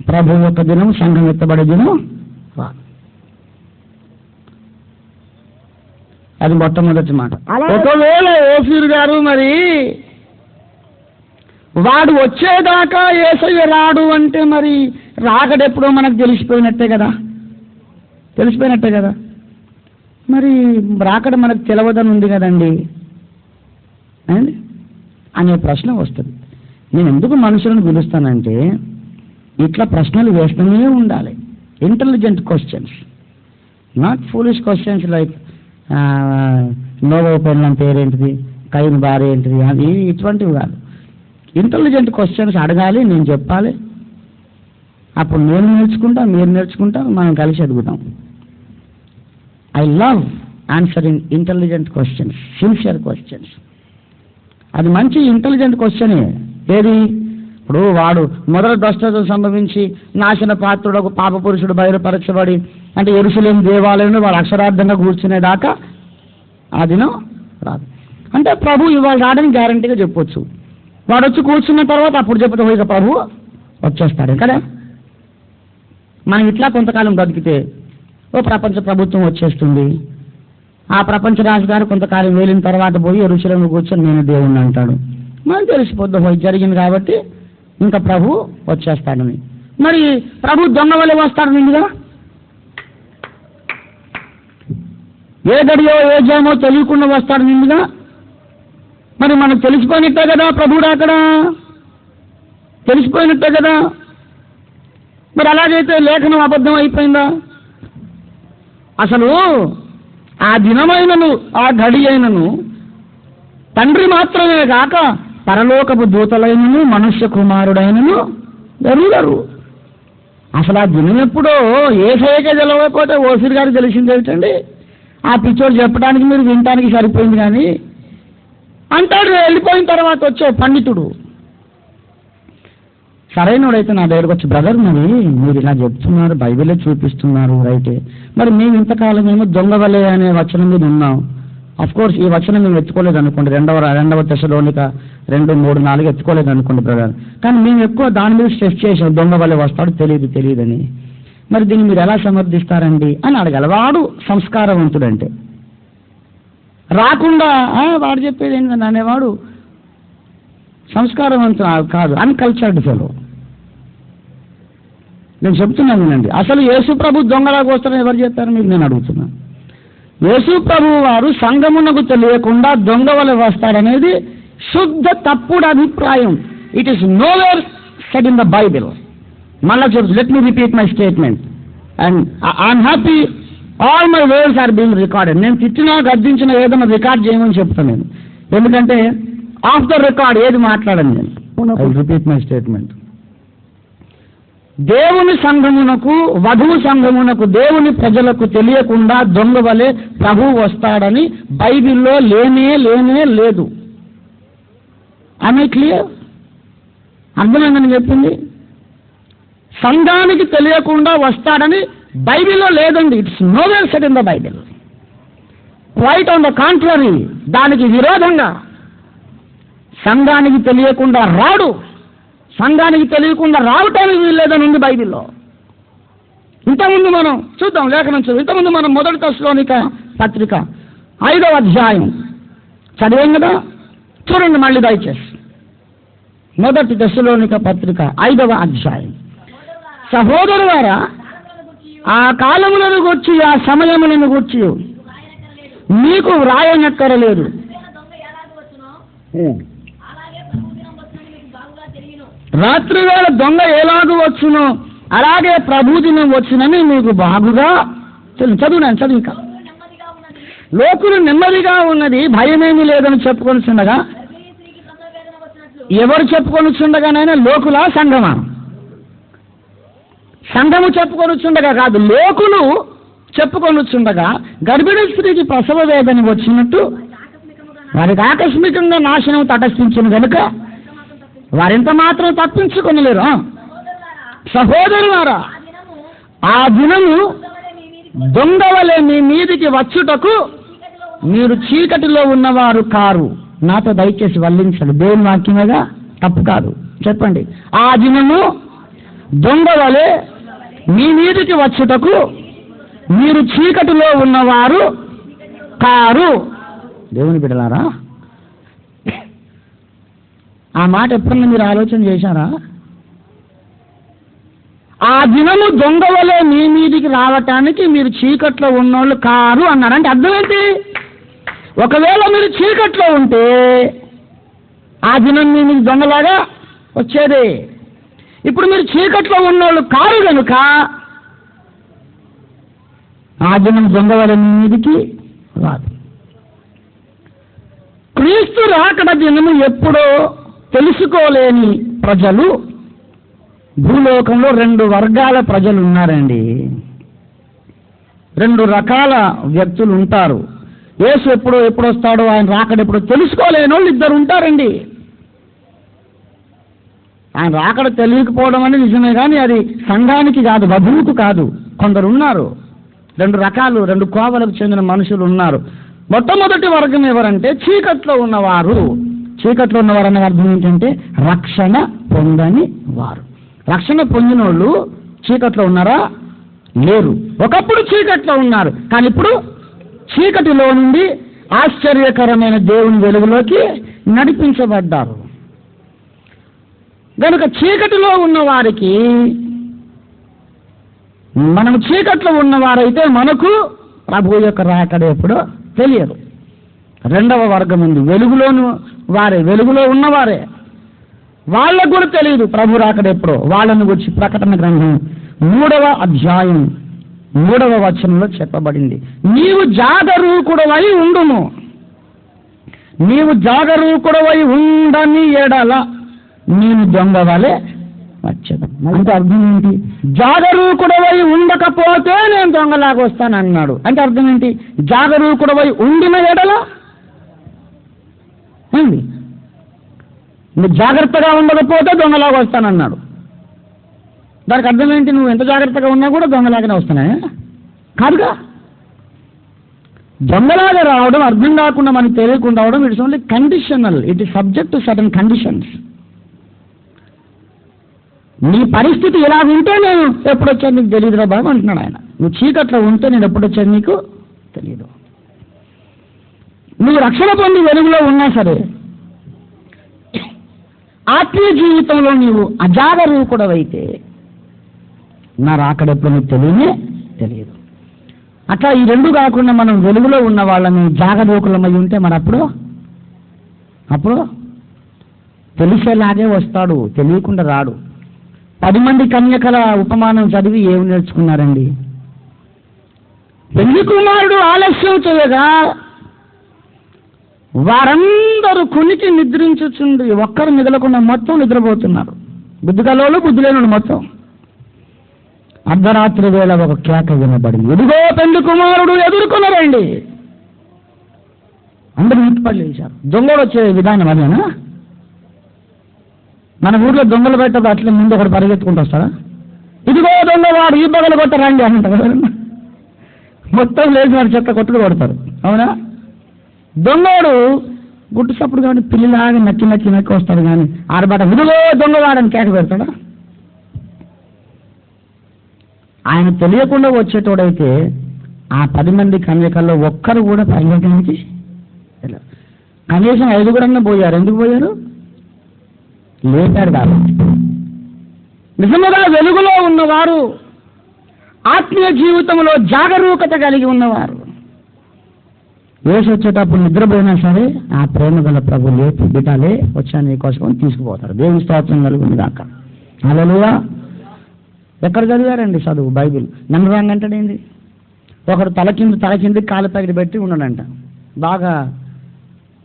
ప్రభు యొక్క దినం, సంఘం ఎత్తబడే దినం రాదు. అది మొట్టమొదటి మాట. ఒకవేళ ఓఫీర్ గారు మరి వాడు వచ్చేదాకా యేసయ్య రాడు అంటే మరి రాకడెప్పుడో మనకు తెలిసిపోయినట్టే కదా. మరి రాకడ మనకు తెలవదని ఉంది కదండి అనే ప్రశ్న వస్తుంది. నేను ఎందుకు మనుషులను పిలుస్తానంటే ఇట్లా ప్రశ్నలు వేస్తూనే ఉండాలి. Intelligent questions, not foolish questions like novo పెళ్ళం పేరేంటిది, కైన్ భార్య ఏంటిది, అది ఇటువంటివి కాదు. ఇంటెలిజెంట్ క్వశ్చన్స్ అడగాలి, నేను చెప్పాలి. అప్పుడు నేను నేర్చుకుంటా, మీరు నేర్చుకుంటా, మనం కలిసి ఎదుగుతాం. I love answering intelligent questions, sincere questions. అది మంచి ఇంటెలిజెంట్ క్వశ్చనే. ఏది? ఇప్పుడు వాడు మొదట దుష్టత సంభవించి నాశన పాత్రుడు ఒక పాప పురుషుడు బయలుపరచబడి అంటే యెరూషలేం దేవాలయంలో వాడు అక్షరార్థంగా కూర్చునేదాకా ఆ దినం రాదు. అంటే ప్రభు ఇవాళ రావడానికి గ్యారంటీగా చెప్పొచ్చు. వాడు వచ్చి కూర్చున్న తర్వాత అప్పుడు చెప్తే ఇక ప్రభు వచ్చేస్తాడు కదా. మనం ఇట్లా కొంతకాలం బ్రతికితే ఓ ప్రపంచ ప్రభుత్వం వచ్చేస్తుంది. ఆ ప్రపంచ రాజుగారు కొంతకాలం వేలిన తర్వాత పోయి యెరూషలేంలో కూర్చొని నేను దేవుణ్ణి అంటాడు. మనకు తెలిసిపోద్ది పోయి జరిగింది కాబట్టి ఇంకా ప్రభు వచ్చేస్తాడని. మరి ప్రభు దొంగ వలె వస్తాడు నిండుగా. ఏ గడియో ఏ జామో తెలియకుండా వస్తాడు నిండుగా. మరి మనకు తెలిసిపోయినట్టే కదా ప్రభుడు అక్కడ తెలిసిపోయినట్టే కదా. మరి అలాగైతే లేఖనం అబద్ధం అయిపోయిందా? అసలు ఆ దినమైనను ఆ గడి అయినను తండ్రి మాత్రమే కాక పరలోకపు దూతలైనను మనుష్య కుమారుడైనను జరుగుతారు. అసలు ఆ దినం ఎప్పుడో ఏసయ్యకే తెలవకపోతే ఓసిరి గారికి తెలిసింది ఏమిటండి? ఆ పిచ్చోడు చెప్పడానికి మీరు వినటానికి సరిపోయింది కానీ అంటాడు. వెళ్ళిపోయిన తర్వాత వచ్చే పండితుడు సరైనోడైతే నా దగ్గరకు వచ్చి, బ్రదర్ మరి మీరు ఇలా చెప్తున్నారు, బైబిలే చూపిస్తున్నారు, రైటే, మరి మేము ఇంతకాలం ఏమో దొంగ వలె అనే వచనం మీద ఉన్నాం. అఫ్కోర్స్ ఈ వచనం మేము ఎత్తుకోలేదు అనుకోండి, రెండవ తెస్సలోనిక 2:3-4 ఎత్తుకోలేదు అనుకోండి బ్రదర్, కానీ మేము ఎక్కువ దాని మీద స్ట్రెస్ చేసాం, దొంగ వలె వస్తాడు తెలియదని. మరి దీన్ని మీరు ఎలా సమర్థిస్తారండి అని అడగాలి. వాడు సంస్కారవంతుడంటే. రాకుండా వాడు చెప్పేది ఏంటంటే అనేవాడు సంస్కారవంతుడు కాదు, అన్కల్చర్డ్ ఫెలో. నేను చెప్తున్నాను వినండి, అసలు యేసు ప్రభు దొంగలాగా వస్తారని ఎవరు చెప్పారు మీకు నేను అడుగుతున్నాను. యేసు ప్రభు వారు సంగమునకు తెలియకుండా దొంగ వలె వస్తాడనేది శుద్ధ తప్పుడు అభిప్రాయం. It is nowhere said in the Bible. మళ్ళా చెప్తు, let me repeat my statement and I'm happy all my words are being recorded. నేను తిట్టినా గద్దించినా ఏదైనా రికార్డ్ చేయమని చెప్తాను నేను, ఎందుకంటే ఆఫ్ ద రికార్డ్ ఏది మాట్లాడను నేను. I repeat my statement. దేవుని సంఘమునకు వధువు సంఘమునకు దేవుని ప్రజలకు తెలియకుండా దొంగ వలె ప్రభువు వస్తాడని బైబిల్లో లేనే లేదు. ఆమె క్లియర్? అర్థమైందని చెప్పింది. సంఘానికి తెలియకుండా వస్తాడని బైబిల్లో లేదండి. It's nowhere said in the Bible. Quite on the contrary, దానికి విరోధంగా సంఘానికి తెలియకుండా రాడు, సంఘానికి తెలియకుండా రావటానికి వీల్లేదని ఉంది బైబిల్లో. ఇంతకుముందు మనం చూద్దాం లేఖనం చదువు. ఇంతకుముందు మనం 1 తెస్సలోనిక పత్రిక 5వ అధ్యాయం చదివాం కదా, చూడండి మళ్ళీ దయచేసి. 1 తెస్సలోనిక పత్రిక 5వ అధ్యాయం. సహోదరులారా, ఆ కాలములను గూర్చి ఆ సమయములను గూర్చి మీకు వ్రాయనక్కరలేదు. రాత్రి వేళ దొంగ ఎలాగూ వచ్చునో అలాగే ప్రభు దినం వచ్చునని మీకు బాగుగా చదువు ఇంకా. లోకులు నెమ్మదిగా ఉన్నది, భయమేమీ లేదని చెప్పుకొనిచుండగా. ఎవరు చెప్పుకొనిచుండగానైనా లోకులా సంఘమా? సంఘము చెప్పుకొనిచుండగా కాదు, లోకులు చెప్పుకొనిచుండగా గర్భిణీ స్త్రీకి ప్రసవ వేదన వచ్చినట్టు వారికి ఆకస్మికంగా నాశనం తటస్థించిన కనుక వారింత మాత్రం తప్పించుకొనలేరు. సహోదరులారా, ఆ దినము దొంగ వలె మీ మీదికి వచ్చుటకు మీరు చీకటిలో ఉన్నవారు కారు. నాతో దయచేసి వల్లించండి, దేవుని వాక్యమేగా, తప్పు కాదు. చెప్పండి. ఆ దినము దొంగ వలె మీ మీదికి వచ్చుటకు మీరు చీకటిలో ఉన్నవారు కారు. దేవుని బిడ్డలారా, ఆ మాట ఎప్పుడన్నా మీరు ఆలోచన చేశారా? ఆ దినము దొంగ వలె మీ మీదికి రావటానికి మీరు చీకట్లో ఉన్నోళ్ళు కారు అన్నారంటే అర్థం ఏంటి? ఒకవేళ మీరు చీకట్లో ఉంటే ఆ దినం మీ మీకు దొంగలాగా వచ్చేది. ఇప్పుడు మీరు చీకట్లో ఉన్నోళ్ళు కారు కనుక ఆ దినం దొంగ వలె మీ మీదికి రాదు. క్రీస్తు రాకడ దినము ఎప్పుడో తెలుసుకోలేని ప్రజలు భూలోకంలో 2 వర్గాల ప్రజలు ఉన్నారండి. 2 రకాల వ్యక్తులు ఉంటారు. యేసు ఎప్పుడు వస్తాడో, ఆయన రాకడ ఎప్పుడో తెలుసుకోలేని వాళ్ళు 2 ఉంటారండి. ఆయన రాకడ తెలియకపోవడం అనేది నిజమే, కానీ అది సంఘానికి కాదు, వధువుకు కాదు. కొందరు ఉన్నారు, 2 రకాలు, 2 కోవలకు చెందిన మనుషులు ఉన్నారు. మొట్టమొదటి వర్గం ఎవరంటే చీకట్లో ఉన్నవారు. చీకట్లో ఉన్నవారు అనే అర్థం ఏంటంటే రక్షణ పొందని వారు. రక్షణ పొందిన వాళ్ళు చీకట్లో ఉన్నారా? లేరు. ఒకప్పుడు చీకట్లో ఉన్నారు, కానీ ఇప్పుడు చీకటిలో నుండి ఆశ్చర్యకరమైన దేవుని వెలుగులోకి నడిపించబడ్డారు. కనుక చీకటిలో ఉన్న వారికి, మనం చీకట్లో ఉన్నవారైతే మనకు ప్రభు యొక్క రాకడ ఎప్పుడో తెలియదు. 2వ వర్గం ఉంది, వెలుగులో ఉన్నవారే, వాళ్ళకు కూడా తెలియదు ప్రభు రాకడ ఎప్పుడో. వాళ్ళని గురించి ప్రకటన గ్రంథం 3వ అధ్యాయం 3వ వచనంలో చెప్పబడింది, నీవు జాగరూకుడవై ఉండుము. నీవు జాగరూకుడవై ఉండని ఎడల నేను దొంగ వలె వచ్చేది. అంటే అర్థం ఏంటి? జాగరూకుడవై ఉండకపోతే నేను దొంగలాగా వస్తాను అన్నాడు. అంటే అర్థం ఏంటి? జాగరూకుడవై ఉండిన ఎడల ఏంది? నువ్వు జాగ్రత్తగా ఉండకపోతే దొంగలాగా వస్తానన్నాడు. దానికి అర్థం ఏంటి? నువ్వు ఎంత జాగ్రత్తగా ఉన్నా కూడా దొంగలాగానే వస్తున్నాయా? కాదుగా. దొంగలాగా రావడం, అర్థం కాకుండా మనకు తెలియకుండా అవడం, it's only conditional. It is subject to certain conditions. నీ పరిస్థితి ఇలా ఉంటే నేను ఎప్పుడొచ్చాను నీకు తెలియదురా బాబు అంటున్నాడు ఆయన. నువ్వు చీకట్లో ఉంటే నేను ఎప్పుడొచ్చాను నీకు తెలియదు. నువ్వు రక్షణ పొంది వెలుగులో ఉన్నా సరే, ఆత్మీయ జీవితంలో నీవు అజాగరూకుడవైతే నా రాకడెప్పుడు నీకు తెలియదు. అట్లా ఈ రెండు కాకుండా మనం వెలుగులో ఉన్న వాళ్ళని జాగరూకులమై ఉంటే మరి అప్పుడు తెలిసేలాగే వస్తాడు, తెలియకుండా రాడు. 10 మంది కన్యకల ఉపమానం చదివి ఏమి నేర్చుకున్నారండి? పెళ్లి కుమారుడు ఆలస్యం చేయగా వారందరూ కునికి నిద్రించుచుండి ఒక్కరు మిగలకుండా మొత్తం నిద్రపోతున్నారు. బుద్ధిగలోళ్ళు బుద్ధి లేనుడు మొత్తం. అర్ధరాత్రి వేళ ఒక కేక వినబడింది, ఇదిగో పెళ్లి కుమారుడు ఎదుర్కొనరండి. అందరూ ఇంటిపడి లేచారు. దొంగలు వచ్చే విధానం అదేనా? మన ఊర్లో దొంగలు పెట్టదు అట్లే ముందు ఒకటి పరిగెత్తుకుంటూ వస్తారా? ఇదిగో దొంగవాడు ఈ బగలు కొట్టరండి అంటారు. మొత్తం లేచి వాడు చెత్త కొట్టుడు కొడతారు. అవునా? దొంగవాడు గుట్టు సప్పుడు కానీ పిల్లిలాగా నక్కి వస్తాడు. కానీ ఆడబాట ఇదిగో దొంగవాడని కేక పెడతాడా? ఆయన తెలియకుండా వచ్చేటోడైతే ఆ 10 మంది కన్యకల్లో ఒక్కరు కూడా పరిగెత్తడానికి కనీసం 5 పోయారు. ఎందుకు పోయారు? లేపాడు కాబట్టి. నిజంగా వెలుగులో ఉన్నవారు, ఆత్మీయ జీవితంలో జాగరూకత కలిగి ఉన్నవారు, వేసి వచ్చేటప్పుడు నిద్రపోయినా సరే ఆ ప్రేమ గల ప్రభు లేపి బిడ్డలే వచ్చాను నీకోసం తీసుకుపోతారు. దేవుని స్తోత్రం కలుగుతుంది కాక. హల్లెలూయా. ఎక్కడ చదివారండి చదువు బైబిల్? నన్ను రాంగంటాడేంది? ఒకడు తల కింద కాలు పైకి పెట్టి ఉన్నాడంట, బాగా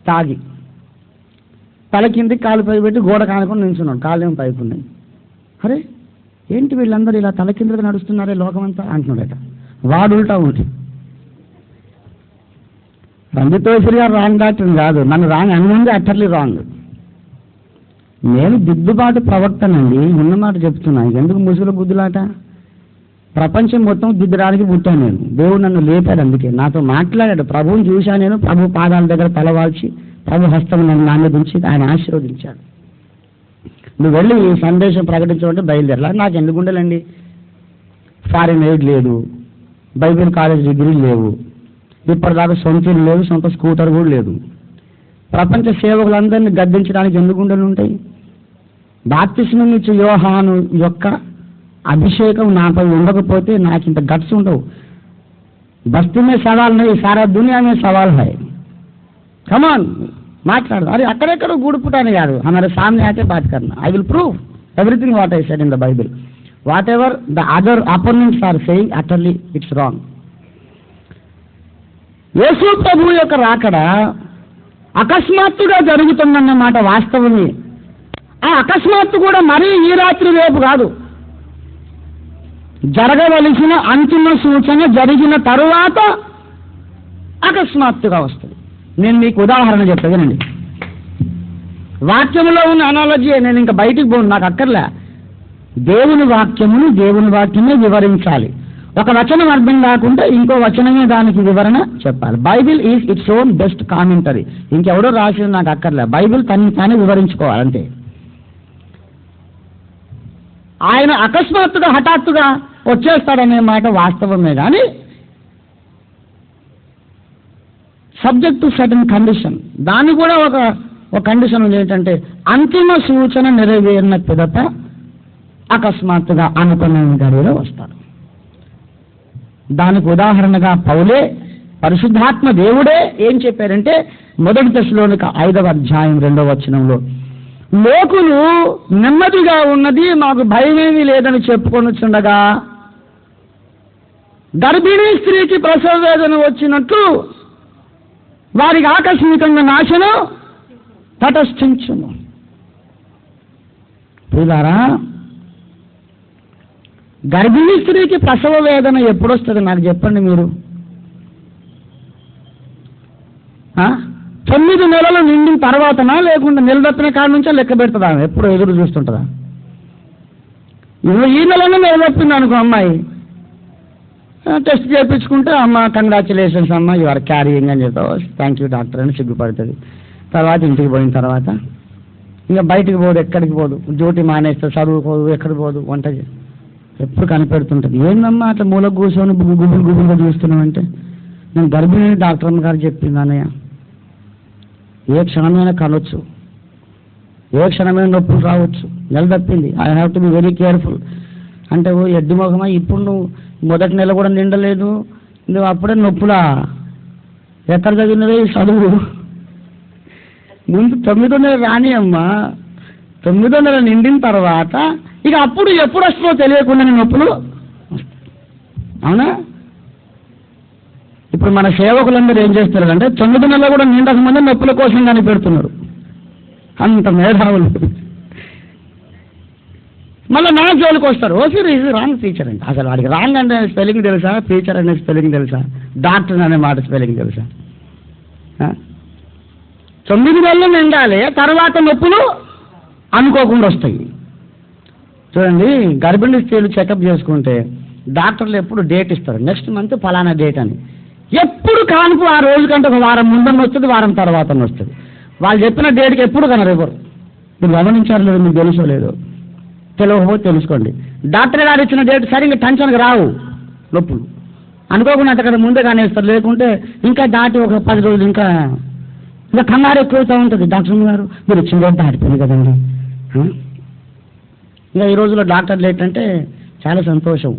తాగి తల కింద కాలు పైకి పెట్టి గోడ కానుకొని నిల్చున్నాడు, కాళ్ళేమో పైకి ఉన్నాయి. అరే ఏంటి వీళ్ళందరూ ఇలా తల కిందగా నడుస్తున్నారే లోకమంతా అంటున్నాడట. వాడు ఉల్టా ఉంటే రంజితోశ్వరి గారు రాంగ్ డాక్టర్ కాదు, నన్ను రాంగ్ అనుకుంది అట్టర్లీ రాంగ్. నేను దిద్దుబాటు ప్రవక్తనండి, ఉన్నమాట చెప్తున్నా. ఎందుకు ముసుగుల బుద్ధులాట? ప్రపంచం మొత్తం దిద్దడానికి పుట్టాను నేను. దేవుడు నన్ను లేపాడు, అందుకే నాతో మాట్లాడాడు. ప్రభువుని చూశా నేను. ప్రభు పాదాల దగ్గర తలవాల్చి ప్రభు హస్తం నన్ను నా మీద ఉంచి ఆయన ఆశీర్వదించాడు. నువ్వు వెళ్ళి ఈ సందేశం ప్రకటించమంటే బయలుదేరలా. నాకు ఎందుకు ఉండాలండి? ఫారిన్ ఎయిడ్ లేదు, బైబిల్ కాలేజ్ డిగ్రీ లేవు, ఇప్పటిదాకా సొంత ఇల్లు లేదు, సొంత స్కూటర్ కూడా లేదు. ప్రపంచ సేవకులందరినీ గద్దించడానికి ఎందుకు ఉండలు ఉంటాయి? బాప్తిస్మం ఇచ్చే యోహాను యొక్క అభిషేకం నాపై ఉండకపోతే నాకు ఇంత గట్స్ ఉండవు. బస్తీ మే సవాల్ నహీ, సారా దునియా మే సవాల్ హై. కమాన్ మాట్లాడు. అరే అక్కడెక్కడ గూడుపుటానే కాదు, హమారే సామ్నే ఆకే బాత్ కర్నా. I will prove everything what I said in the Bible. Whatever the other opponents are saying, utterly it's wrong. యేసు ప్రభు యొక్క రాకడ అకస్మాత్తుగా జరుగుతుందన్నమాట వాస్తవమే. ఆ అకస్మాత్తు కూడా మరీ ఈ రాత్రి రేపు కాదు. జరగవలసిన అంతిమ సూచన జరిగిన తరువాత అకస్మాత్తుగా వస్తుంది. నేను మీకు ఉదాహరణ చెప్పేదేనండి. వాక్యంలో ఉన్న అనాలజీ నేను ఇంకా బయటికి పోను, నాకు అక్కర్లే. దేవుని వాక్యమే వివరించాలి. ఒక వచనం అర్థం కాకుండా ఇంకో వచనమే దానికి వివరణ చెప్పాలి. Bible is its own best commentary. ఇంకెవడో రాసి నాకు అక్కర్లే. బైబిల్ తనని తానే వివరించుకోవాలి అంతే. ఆయన అకస్మాత్తుగా హఠాత్తుగా వచ్చేస్తాడనే మాట వాస్తవమే, కానీ సబ్జెక్ట్ టు సర్టన్ కండిషన్. దాన్ని కూడా ఒక కండిషన్ ఉంది. ఏంటంటే అంతిమ సూచన నెరవేరిన పిదప అకస్మాత్తుగా అనుకున్న గడిలో వస్తాడు. దానికి ఉదాహరణగా పౌలే, పరిశుద్ధాత్మ దేవుడే ఏం చెప్పారంటే 1 తెస్సలోనిక 5వ అధ్యాయం 2వ వచనంలో, లోకులు నెమ్మదిగా ఉన్నది, మాకు భయమేమీ లేదని చెప్పుకొనుచుండగా గర్భిణీ స్త్రీకి ప్రసవ వేదన వచ్చినట్లు వారికి ఆకస్మికంగా నాశనం తటస్థించును. ప్రియులారా, గర్భిణీ స్త్రీకి ప్రసవ వేదన ఎప్పుడు వస్తుంది నాకు చెప్పండి మీరు? 9 నెలలు నిండిన తర్వాతనా, లేకుంటే నిలదప్పిన కాడ నుంచే లెక్క పెడుతుందా? ఎప్పుడు ఎదురు చూస్తుంటుందా? ఈ నెలనే నిలదప్పింది అనుకో అమ్మాయి, టెస్ట్ చేయించుకుంటే అమ్మ కంగ్రాచులేషన్స్ అమ్మ యు ఆర్ క్యారీయింగ్ అని చెప్తావు, థ్యాంక్ యూ డాక్టర్ అని సిగ్గుపడుతుంది. తర్వాత ఇంటికి పోయిన తర్వాత ఇంకా బయటికి పోదు, ఎక్కడికి పోదు, డ్యూటీ మానేస్తే, చదువుకోదు, ఎక్కడికి పోదు, వంట ఎప్పుడు కనిపెడుతుంటుంది. ఏందమ్మా అట్లా మూలకు కూర్చొని గుబులుగా చూస్తున్నామంటే, నేను గర్భిణి డాక్టర్ అమ్మ గారు చెప్పింది అన్నయ్య, ఏ క్షణమైనా కనొచ్చు, ఏ క్షణమైన నొప్పులు రావచ్చు, నెల తప్పింది, I have to be very careful అంటే, ఓ ఎడ్డి మొహమా, ఇప్పుడు నువ్వు మొదటి నెల కూడా నిండలేదు, నువ్వు అప్పుడే నొప్పులా? ఎక్కడ చదివినదే చదువు? ముందు 9వ నెల రాని అమ్మా, 9వ నెల నిండిన తర్వాత ఇక అప్పుడు ఎప్పుడు వస్తుందో తెలియకుండా నొప్పులు. అవునా? ఇప్పుడు మన సేవకులందరూ ఏం చేస్తున్నారు అంటే 9 నెలలు కూడా నిండకముందే నొప్పుల కోసం కనిపెడుతున్నారు, అంత మేధావులు. మళ్ళీ నా జోలికి వస్తారు, ఓ సార్ ఇది రాంగ్ ఫీచర్ అండి. అసలు వాడికి రాంగ్ అంటే స్పెల్లింగ్ తెలుసా? ఫీచర్ అనే స్పెల్లింగ్ తెలుసా? డాక్టర్ అనే మాట స్పెల్లింగ్ తెలుసా? 9 నెలలు నిండాలి, తర్వాత నొప్పులు అనుకోకుండా వస్తాయి. చూడండి, గర్భిణీ స్త్రీలు చెకప్ చేసుకుంటే డాక్టర్లు ఎప్పుడు డేట్ ఇస్తారు, నెక్స్ట్ మంత్ ఫలానా డేట్ అని. ఎప్పుడు కానుపు ఆ రోజు కంటే ఒక వారం ముందన్న వస్తుంది, వారం తర్వాత వస్తుంది. వాళ్ళు చెప్పిన డేట్కి ఎప్పుడు కనరు ఎవరు. మీరు గమనించారు లేదు, మీకు తెలుసో లేదు, తెలియకపోతే తెలుసుకోండి. డాక్టర్ గారు ఇచ్చిన డేట్ సరే ఇంకా టెన్షన్కి రావు నొప్పులు, అనుకోకుండా అంతకన్నా ముందే కానేస్తారు. లేకుంటే ఇంకా దాటి ఒక 10 రోజులు ఇంకా కంగారు ఎక్కువవుతూ ఉంటుంది. డాక్టర్ గారు మీరు ఇచ్చిన డేట్ దాటిపోయింది కదండి. ఇంకా ఈ రోజుల్లో డాక్టర్లు ఏంటంటే చాలా సంతోషం,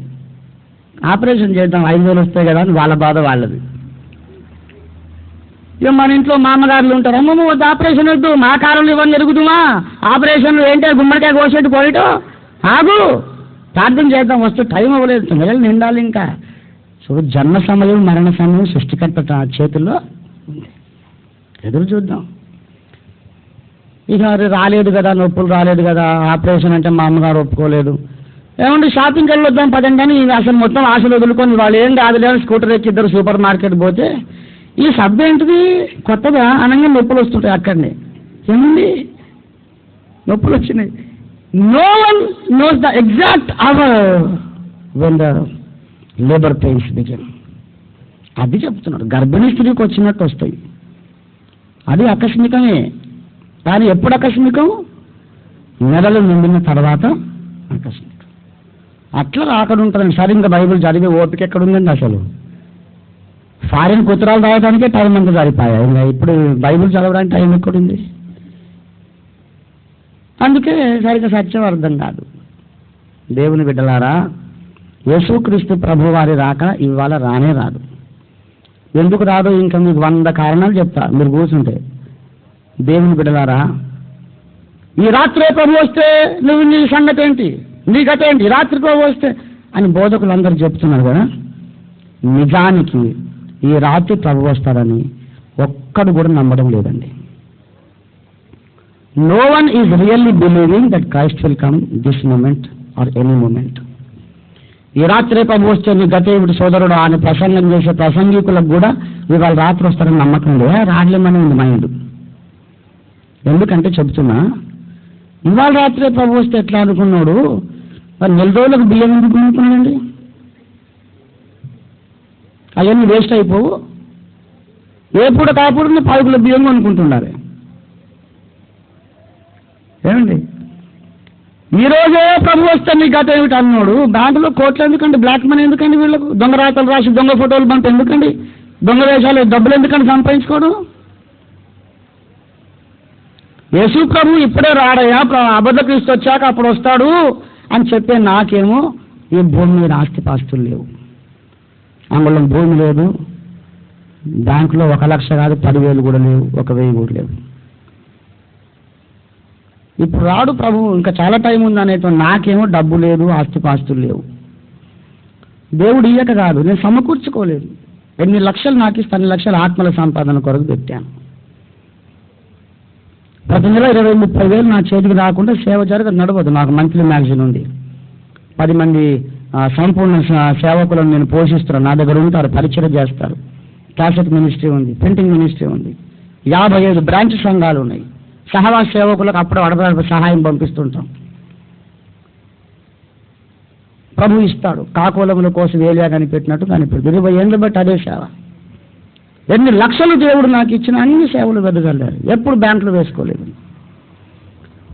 ఆపరేషన్ చేద్దాం 5 వేలు వస్తాయి కదా అని వాళ్ళ బాధ వాళ్ళది. ఇక మన ఇంట్లో మామగారులు ఉంటారు, అమ్మమ్మ వద్దు ఆపరేషన్ వద్దు, మా కాలంలో ఇవన్నీ ఎరుగుతుమా, ఆపరేషన్ ఏంటే గుమ్మడికాయ కోసేట్టు పోయటం, ఆగు ప్రార్థన చేద్దాం, వస్తూ టైం అవ్వలేదు, 9 నెలలు నిండాలి. ఇంకా చూడు, జన్మ సమయం మరణ సమయం సృష్టికర్త చేతుల్లో ఉంది, ఎదురు చూద్దాం. ఇక రాలేదు కదా, నొప్పులు రాలేదు కదా, ఆపరేషన్ అంటే మా అమ్మగారు ఒప్పుకోలేదు, ఏమంటే షాపింగ్కి వెళ్ళొద్దాం పదండి అని అసలు మొత్తం ఆశలు వదులుకొని వాళ్ళు ఏం కాదులేదు స్కూటర్ ఎక్కి ఇద్దరు సూపర్ మార్కెట్ పోతే ఈ సబ్ ఏంటిది కొత్తగా అనగా నొప్పులు వస్తుంటాయి. అక్కడనే ఏముంది నొప్పులు వచ్చినాయి. No one knows the exact hour when the labour pains begin. అది చెప్తున్నాడు, గర్భిణీ స్త్రీకి వచ్చినట్టు వస్తాయి, అది ఆకస్మికమే. కానీ ఎప్పుడు ఆకస్మికం? నెలలు నిండిన తర్వాత ఆకస్మికం. అట్లా అక్కడ ఉంటుందండి. సరే ఇంకా బైబిల్ చదివే ఓపిక ఎక్కడుందండి? అసలు ఫారిన్ కుతరాలు రాయడానికే టైం అంతా సరిపోయాయి, ఇంకా ఇప్పుడు బైబిల్ చదవడానికి టైం ఎక్కడుంది? అందుకే సరిగ్గా సత్యం అర్థం కాదు. దేవుని బిడ్డలారా, యేసుక్రీస్తు ప్రభు వారి రాక ఇవాళ రానే రాదు. ఎందుకు రాదు ఇంకా మీకు 100 కారణాలు చెప్తా, మీరు కూర్చుంటే. దేవుని బిడ్డలారా, ఈ రాత్రే ప్రభు వస్తే నువ్వు నీ సంగతి ఏంటి, నీ గత ఏంటి, రాత్రి ప్రభు వస్తే అని బోధకులందరూ చెప్తున్నారు కదా. నిజానికి ఈ రాత్రి ప్రభు వస్తాడని ఒక్కడు కూడా నమ్మడం లేదండి. No one is really believing that Christ will come this moment or any moment. ఈ రాత్రే ప్రభు వస్తే నీ గతేవుడు సోదరుడు అని ప్రసంగం చేసే ప్రసంగికులకు కూడా ఇవాళ రాత్రి వస్తారని నమ్మకం లేదు, రాగలేమని ఉంది మైండ్. ఎందుకంటే చెబుతున్నా, ఇవాళ రాత్రే ప్రభు వస్తే ఎట్లా అనుకున్నాడు, మరి 4 రోజులకు బియ్యం ఎందుకు అనుకున్నాడండి? అవన్నీ వేస్ట్ అయిపోవు. ఏ పూట కాపుడు 10 కిలో బియ్యం అనుకుంటున్నారు ఏమండి? ఈ రోజే ప్రభు వస్తే నీ గత ఏమిటి అన్నాడు. బ్యాంకులో కోట్లు ఎందుకండి, బ్లాక్ మనీ ఎందుకండి, వీళ్ళకు దొంగ రాతలు రాసి దొంగ ఫోటోలు పంపి ఎందుకండి, దొంగ వేషాలు డబ్బులు ఎందుకండి సంపాదించుకోవడం? యేసు ప్రభు ఇప్పుడే రాడయ్యా, అబద్ధ క్రీస్తు వచ్చాక అప్పుడు వస్తాడు అని చెప్పే నాకేమో ఈ భూమి మీద ఆస్తిపాస్తులు లేవు, అంగుళం భూమి లేదు, బ్యాంకులో 1 లక్ష కాదు 10,000 కూడా లేవు, 1,000 కూడా లేవు. ఇప్పుడు రాడు ప్రభు, ఇంకా చాలా టైం ఉంది అనేటువంటి నాకేమో డబ్బు లేదు, ఆస్తులు లేవు. దేవుడు ఇయ్యక కాదు, నేను సమకూర్చుకోలేదు. 8 లక్షలు నాకు ఇస్తే 10 లక్షల ఆత్మల సంపాదన కొరకు పెట్టాను. ప్రతి నెల 20-30 వేలు నా చేతికి రాకుండా సేవ జరగదు, నడవదు. నాకు మంత్లీ మ్యాగజైన్ ఉంది, 10 మంది సంపూర్ణ సేవకులను నేను పోషిస్తున్నాను. నా దగ్గర ఉంటారు, పరిచయం చేస్తారు. క్యాసెట్ మినిస్ట్రీ ఉంది, ప్రింటింగ్ మినిస్ట్రీ ఉంది, 55 బ్రాంచ్ సంఘాలు ఉన్నాయి. సహవాస సేవకులకు అప్పుడు అడపడపు సహాయం పంపిస్తుంటాం. ప్రభు ఇస్తాడు. కాకోలముల కోసం ఏలియా కనిపెట్టినట్టు కనిపెట్టు. 20 ఏళ్ళు బట్టి అదే సేవ. 8 లక్షలు దేవుడు నాకు ఇచ్చిన అన్ని సేవలు వెదగలిగారు. ఎప్పుడు బ్యాంకులు వేసుకోలేదు.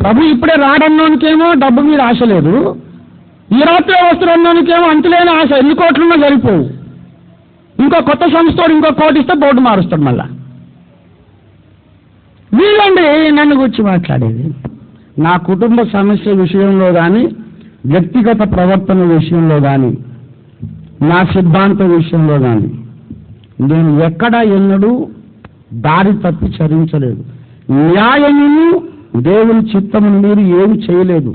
ప్రభు ఇప్పుడే రాడన్నోనికేమో డబ్బు మీద ఆశ లేదు, ఈ రాత్రి వస్తున్నోనికేమో అంతులేని ఆశ. 8 కోట్లున్నా సరిపోవు. ఇంకో కొత్త సంస్థ ఇంకో కోటి ఇస్తే బోర్డు మారుస్తాడు మళ్ళా. వీళ్ళండి నన్ను గురించి మాట్లాడేది. నా కుటుంబ సమస్య విషయంలో కానీ, వ్యక్తిగత ప్రవర్తన విషయంలో కానీ, నా సిద్ధాంత విషయంలో కానీ నేను ఎక్కడా ఎన్నడూ దారి తప్పి చరించలేదు. న్యాయమును దేవుని చిత్తమును మీరు ఏమి చేయలేదు.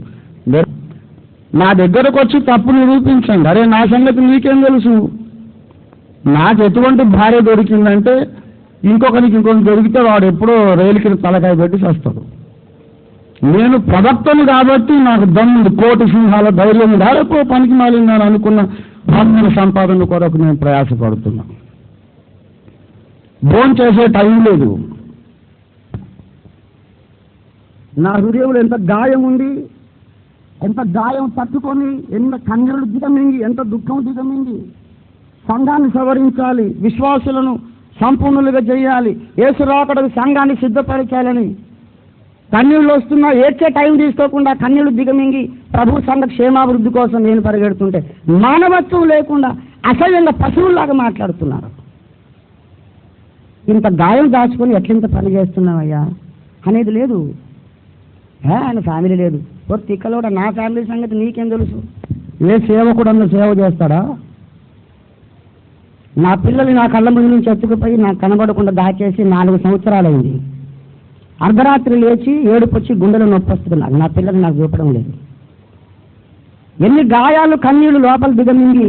నా దగ్గరకు వచ్చి తప్పు నిరూపించండి. అరే నా సంగతి నీకేం తెలుసు? నాకు ఎటువంటి భార్య దొరికిందంటే ఇంకొకరికి దొరికితే వాడు ఎప్పుడో రైలు కింద తలకాయ పెట్టి వస్తాడు. నేను ప్రవక్తను కాబట్టి నాకు దమ్ముంది, కోటి సింహాల ధైర్యం ఉంది. అరకు పనికి మాలిందని అనుకున్న ఆత్మల సంపాదన కొరకు నేను ప్రయాసపడుతున్నా. భోజనం చేసే టైం లేదు. నా హృదయంలో ఎంత గాయం ఉంది, ఎంత గాయం తట్టుకొని, ఎంత కన్నీళ్ళు దిగమింగి, ఎంత దుఃఖం దిగమింగి. సంఘాన్ని సవరించాలి, విశ్వాసులను సంపూర్ణులుగా చేయాలి, యేసు రాకడకు సంఘాన్ని సిద్ధపరచాలని కన్నీళ్ళు వస్తున్నా ఏడ్చే టైం తీసుకోకుండా కన్నీళ్ళు దిగమింగి ప్రభు సంఘ క్షేమాభివృద్ధి కోసం నేను పరిగెడుతుంటే మానవత్వం లేకుండా అసహ్యంగా పశువుల్లాగా మాట్లాడుతున్నారు. ఇంత గాయం దాచుకొని ఎట్లింత పని చేస్తున్నావయ్యా అనేది లేదు. ఆయన ఫ్యామిలీ లేదు, తిక్కలోడ నా ఫ్యామిలీ సంగతి నీకేం తెలుసు? ఏ సేవకుడు అన్న సేవ చేస్తాడా? నా పిల్లలు నా కళ్ళ ముందు నుంచి ఎత్తుకుపోయి నాకు కనబడకుండా దాచేసి 4 సంవత్సరాలైంది. అర్ధరాత్రి లేచి ఏడుపొచ్చి గుండెలో నొప్పి వస్తున్నాను. నా పిల్లలు నాకు చూపడం లేదు. ఎన్ని గాయాలు కన్నీళ్లు లోపల దిగమింగి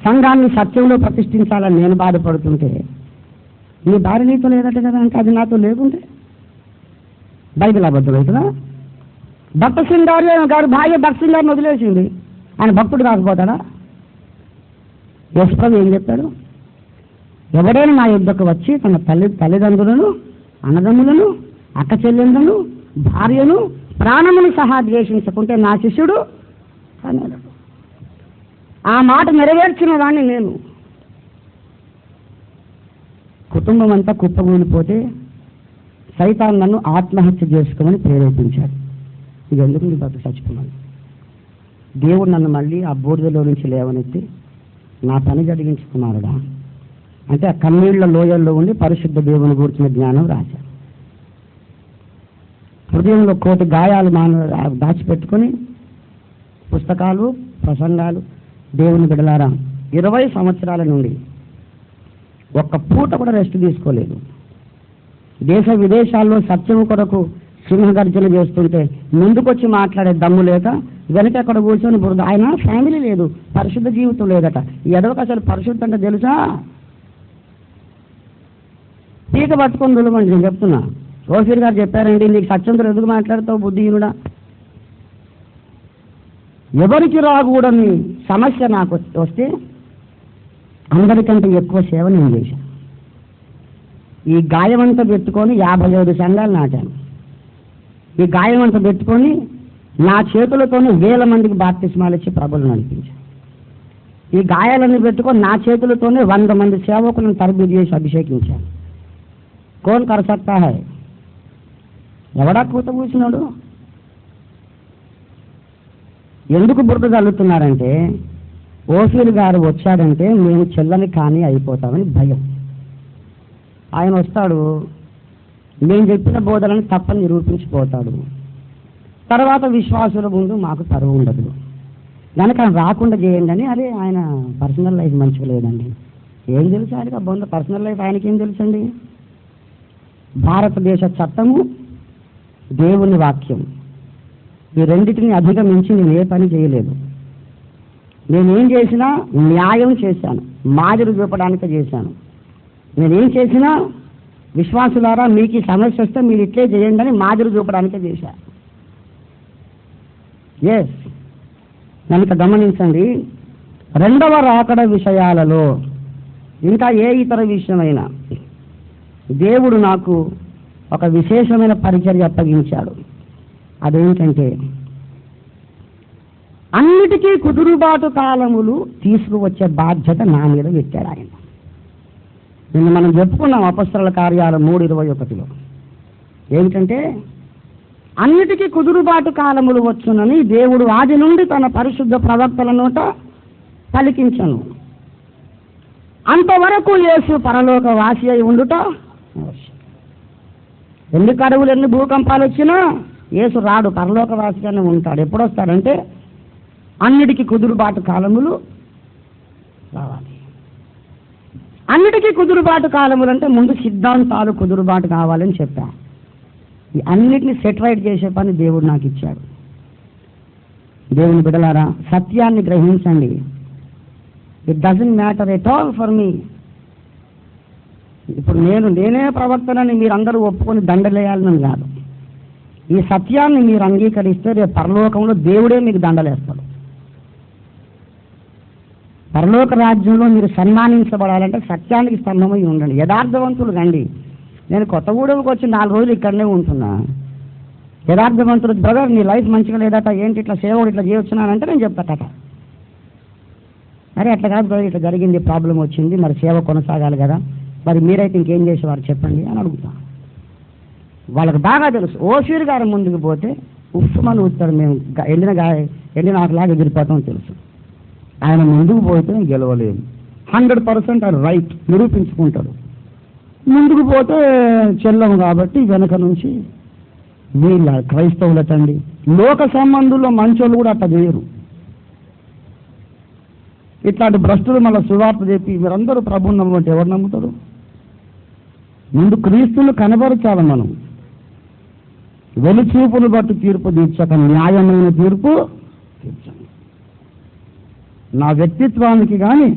సంఘాన్ని సత్యంలో ప్రతిష్ఠించాలని నేను బాధపడుతుంటే నీ భార్య నీతో లేదట కదా, అంటే అది నాతో లేకుంటే బైబిల్ అబద్ధం అవుతుందా? భక్త సింగ్ గారు భార్య భక్త సింగ్ గారిని వదిలేసింది, ఆయన భక్తుడు కాకపోతాడా? యేసుప్రభు ఏం చెప్పాడు? ఎవడైనా నా యుద్ధకు వచ్చి తన తల్లిదండ్రులను, అన్నదమ్ములను, అక్క చెల్లెందులను, భార్యను, ప్రాణమును సహా ద్వేషించకుంటే నా శిష్యుడు అన్నాడు. ఆ మాట నెరవేర్చిన వాడిని నేను. కుటుంబం అంతా కుప్పగూలిపోతే సైతాన్ నన్ను ఆత్మహత్య చేసుకోమని ప్రేరేపించాడు. ఇది ఎందుకు నీ బతుకు చచ్చిపోయాను? దేవుడు నన్ను మళ్ళీ ఆ బూడిదలో నుంచి లేవనెత్తి నా పని జరిగించుకున్నారుడా అంటే ఆ కన్నీళ్ల లోయల్లో ఉండి పరిశుద్ధ దేవుని గురించిన జ్ఞానం రాశారు. హృదయంలో 1 కోటి గాయాలు దాచిపెట్టుకొని పుస్తకాలు, ప్రసంగాలు. దేవుని బిడలారా, 20 సంవత్సరాల నుండి ఒక్క పూట కూడా రెస్ట్ తీసుకోలేదు. దేశ విదేశాల్లో సత్యం కొరకు సింహగర్జన చేస్తుంటే ముందుకొచ్చి మాట్లాడే దమ్ము లేక వెనక అక్కడ కూర్చొని బురద. ఆయన ఫ్యామిలీ లేదు, పరిశుద్ధ జీవితం లేదట. ఎదవకు అసలు పరిశుద్ధ అంటే తెలుసా? పీక పట్టుకొని దులమండి. నేను చెప్తున్నా, ఓఫీర్ గారు చెప్పారండి, నీకు సత్యంతో ఎందుకు మాట్లాడతావు బుద్ధిహీనుడా? ఎవరికి రాకూడని సమస్య నాకు వస్తే అందరికంటే ఎక్కువ సేవ నేను చేశాను. ఈ గాయమంతా పెట్టుకొని 55 సంఘాలు నాటాను. ఈ గాయమంతా పెట్టుకొని నా చేతులతోనే 1000 మందికి బాప్తిస్మాలు ఇచ్చి ప్రభువును నడిపించాను. ఈ గాయాలన్నీ పెట్టుకొని నా చేతులతోనే 100 మంది సేవకులను తరబిదు చేసి అభిషేకించాను. కోన్ కర్ సక్తా హై? ఎవడా కూత కూర్చున్నాడు? ఎందుకు బురద చల్లుతున్నారంటే ఓఫీర్ గారు వచ్చాడంటే మేము చెల్లని కానీ అయిపోతామని భయం. ఆయన వస్తాడు, నేను చెప్పిన బోధనని తప్పని నిరూపించిపోతాడు. తర్వాత విశ్వాసుల ముందు మాకు పరువు ఉండదు కనుక రాకుండా చేయండి అని. అరే ఆయన పర్సనల్ లైఫ్ మంచిగా లేదండి. ఏం తెలుసు ఆయనకి బొంద పర్సనల్ లైఫ్? ఆయనకేం తెలుసండి? భారతదేశ చట్టము దేవుని వాక్యం. ఈ రెండింటిని అధిగమించి నేను ఏ పని చేయలేదు. నేనేం చేసినా న్యాయం చేశాను, మాదిరి చూపడానికి చేశాను. నేనేం చేసినా విశ్వాసులారా మీకు ఈ సమస్య వస్తే మీరు ఇట్లే చేయండి అని మాదిరి చూపడానికే చేశాను. ఎస్, కనుక గమనించండి, రెండవ రాకడ విషయాలలో ఇంకా ఏ ఇతర విషయమైనా దేవుడు నాకు ఒక విశేషమైన పరిచర్య అప్పగించాడు. అదేంటంటే అన్నిటికీ కుదురుబాటు కాలములు తీసుకువచ్చే బాధ్యత నా మీద పెట్టాడు ఆయన. నిన్న మనం చెప్పుకున్నాం అపొస్తలుల కార్యాలు 3:21. ఏమిటంటే అన్నిటికీ కుదురుబాటు కాలములు వచ్చునని దేవుడు ఆది నుండి తన పరిశుద్ధ ప్రవక్తల నోట పలికించను. అంతవరకు యేసు పరలోక వాసి అయి ఉండుట అవశ్యం. ఎన్ని కరువులు ఎన్ని భూకంపాలు వచ్చినా యేసు రాడు, పరలోక వాసిగానే ఉంటాడు. ఎప్పుడు వస్తాడంటే అన్నిటికీ కుదురుబాటు కాలములు రావాలి. అన్నిటికీ కుదురుబాటు కాలములు అంటే ముందు సిద్ధాంతాలు కుదురుబాటు కావాలని చెప్పా. ఈ అన్నిటిని సెటిలైట్ చేసే పని దేవుడు నాకు ఇచ్చాడు. దేవుని బిడ్డలారా, సత్యాన్ని గ్రహించండి. It doesn't matter at all for me. ఇప్పుడు నేనే ప్రవర్తనని మీరందరూ ఒప్పుకొని దండలేయాలని కాదు. ఈ సత్యాన్ని మీరు అంగీకరిస్తే రేపు పరలోకంలో దేవుడే మీకు దండలేస్తాడు. పరలోక రాజ్యంలో మీరు సన్మానించబడాలంటే సత్యానికి స్తంభమై ఉండండి. యథార్థవంతులు రండి. నేను కొత్తగూడెంకి వచ్చి 4 రోజులు ఇక్కడనే ఉంటున్నా. యథార్థవంతులు, బ్రదర్ నీ లైఫ్ మంచిగా లేదట, ఏంటి ఇట్లా సేవకుడు ఇట్లా చేయొచ్చున్నానంటే నేను చెప్తాట, అరే అట్లా కాదు బ్రదర్, ఇట్లా జరిగింది, ప్రాబ్లం వచ్చింది, మరి సేవ కొనసాగాలి కదా, మరి మీరైతే ఇంకేం చేసేవారు చెప్పండి అని అడుగుతా. వాళ్ళకి బాగా తెలుసు. ఓఫీర్ గారు ముందుకు పోతే ఉప్పుమని ఊతాడు, మేము ఎండిన ఆటలాగా ఎగిరిపోతామని తెలుసు. ఆయన ముందుకు పోతే గెలవలేదు. 100% ఆయన రైట్ నిరూపించుకుంటాడు. ముందుకు పోతే చెల్లం కాబట్టి వెనక నుంచి వీళ్ళ క్రైస్తవులటండి, లోక సంబంధుల్లో మంచోళ్ళు కూడా అట్లా చేయరు. ఇట్లాంటి భ్రష్టులు మళ్ళీ సువార్త చెప్పి మీరందరూ ప్రభువుని నమ్మంటే ఎవరు నమ్ముతారు? ముందు క్రీస్తులు కనబరచాలి. మనం వెలుచూపును బట్టి తీర్పు తీర్చక న్యాయమైన తీర్పు తీర్చండి. నా వ్యక్తిత్వానికి కానీ,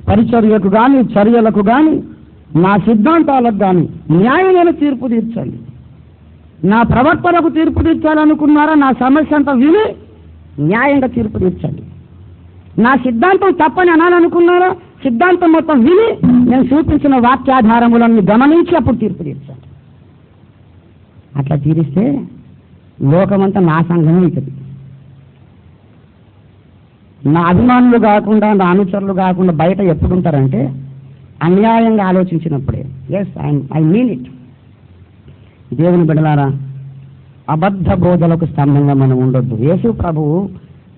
పరిచర్యకు కానీ, చర్యలకు కానీ, నా సిద్ధాంతాలకు కానీ న్యాయమైన తీర్పు తీర్చండి. నా ప్రవర్తనకు తీర్పు తీర్చాలనుకున్నారా, నా సమస్య అంతా విని న్యాయంగా తీర్పు తీర్చండి. నా సిద్ధాంతం తప్పని అనాలనుకున్నారా, సిద్ధాంతం మొత్తం విని నేను చూపించిన వాక్యాధారములను గమనించి అప్పుడు తీర్పు తీర్చండి. అట్లా తీరిస్తే లోకమంతా నా సంఘమే అవుతుంది. నా అభిమానులు కాకుండా, నా అనుచరులు కాకుండా బయట ఎప్పుడు ఉంటారంటే అన్యాయంగా ఆలోచించినప్పుడే. Yes, I mean it. దేవుని బిడ్డలారా, అబద్ధ బోధలకు స్తంభంగా మనం ఉండొద్దు. యేసు ప్రభువు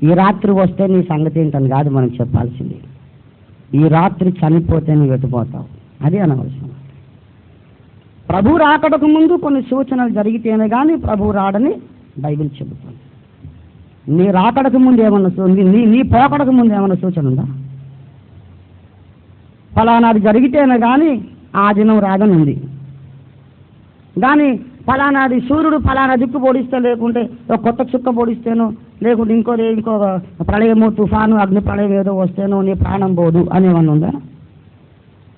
ఈ రాత్రి వస్తే నీ సంగతి ఏంటని కాదు మనకు చెప్పాల్సింది. ఈ రాత్రి చనిపోతే నువ్వు వెతిపోతావు, అది అనవసరం. ప్రభు రాకడకు ముందు కొన్ని సూచనలు జరిగితేనే కానీ ప్రభు రాడని బైబిల్ చెబుతుంది. నీ రాకడకు ముందు ఏమన్నా నీ పోకడకు ముందు ఏమన్నా సూచన ఉందా? ఫలానాది జరిగితేనే కానీ ఆ దినం రాదని ఉంది. కానీ ఫలానాది సూర్యుడు ఫలానా దిక్కు పొడిస్తే, లేకుంటే ఒక కొత్త చుక్క పొడిస్తేనో, లేకుంటే ఇంకో ప్రళయము, తుఫాను, అగ్ని ప్రళయం ఏదో వస్తేనో నీ ప్రాణం పోదు అనేమన్నా ఉందా?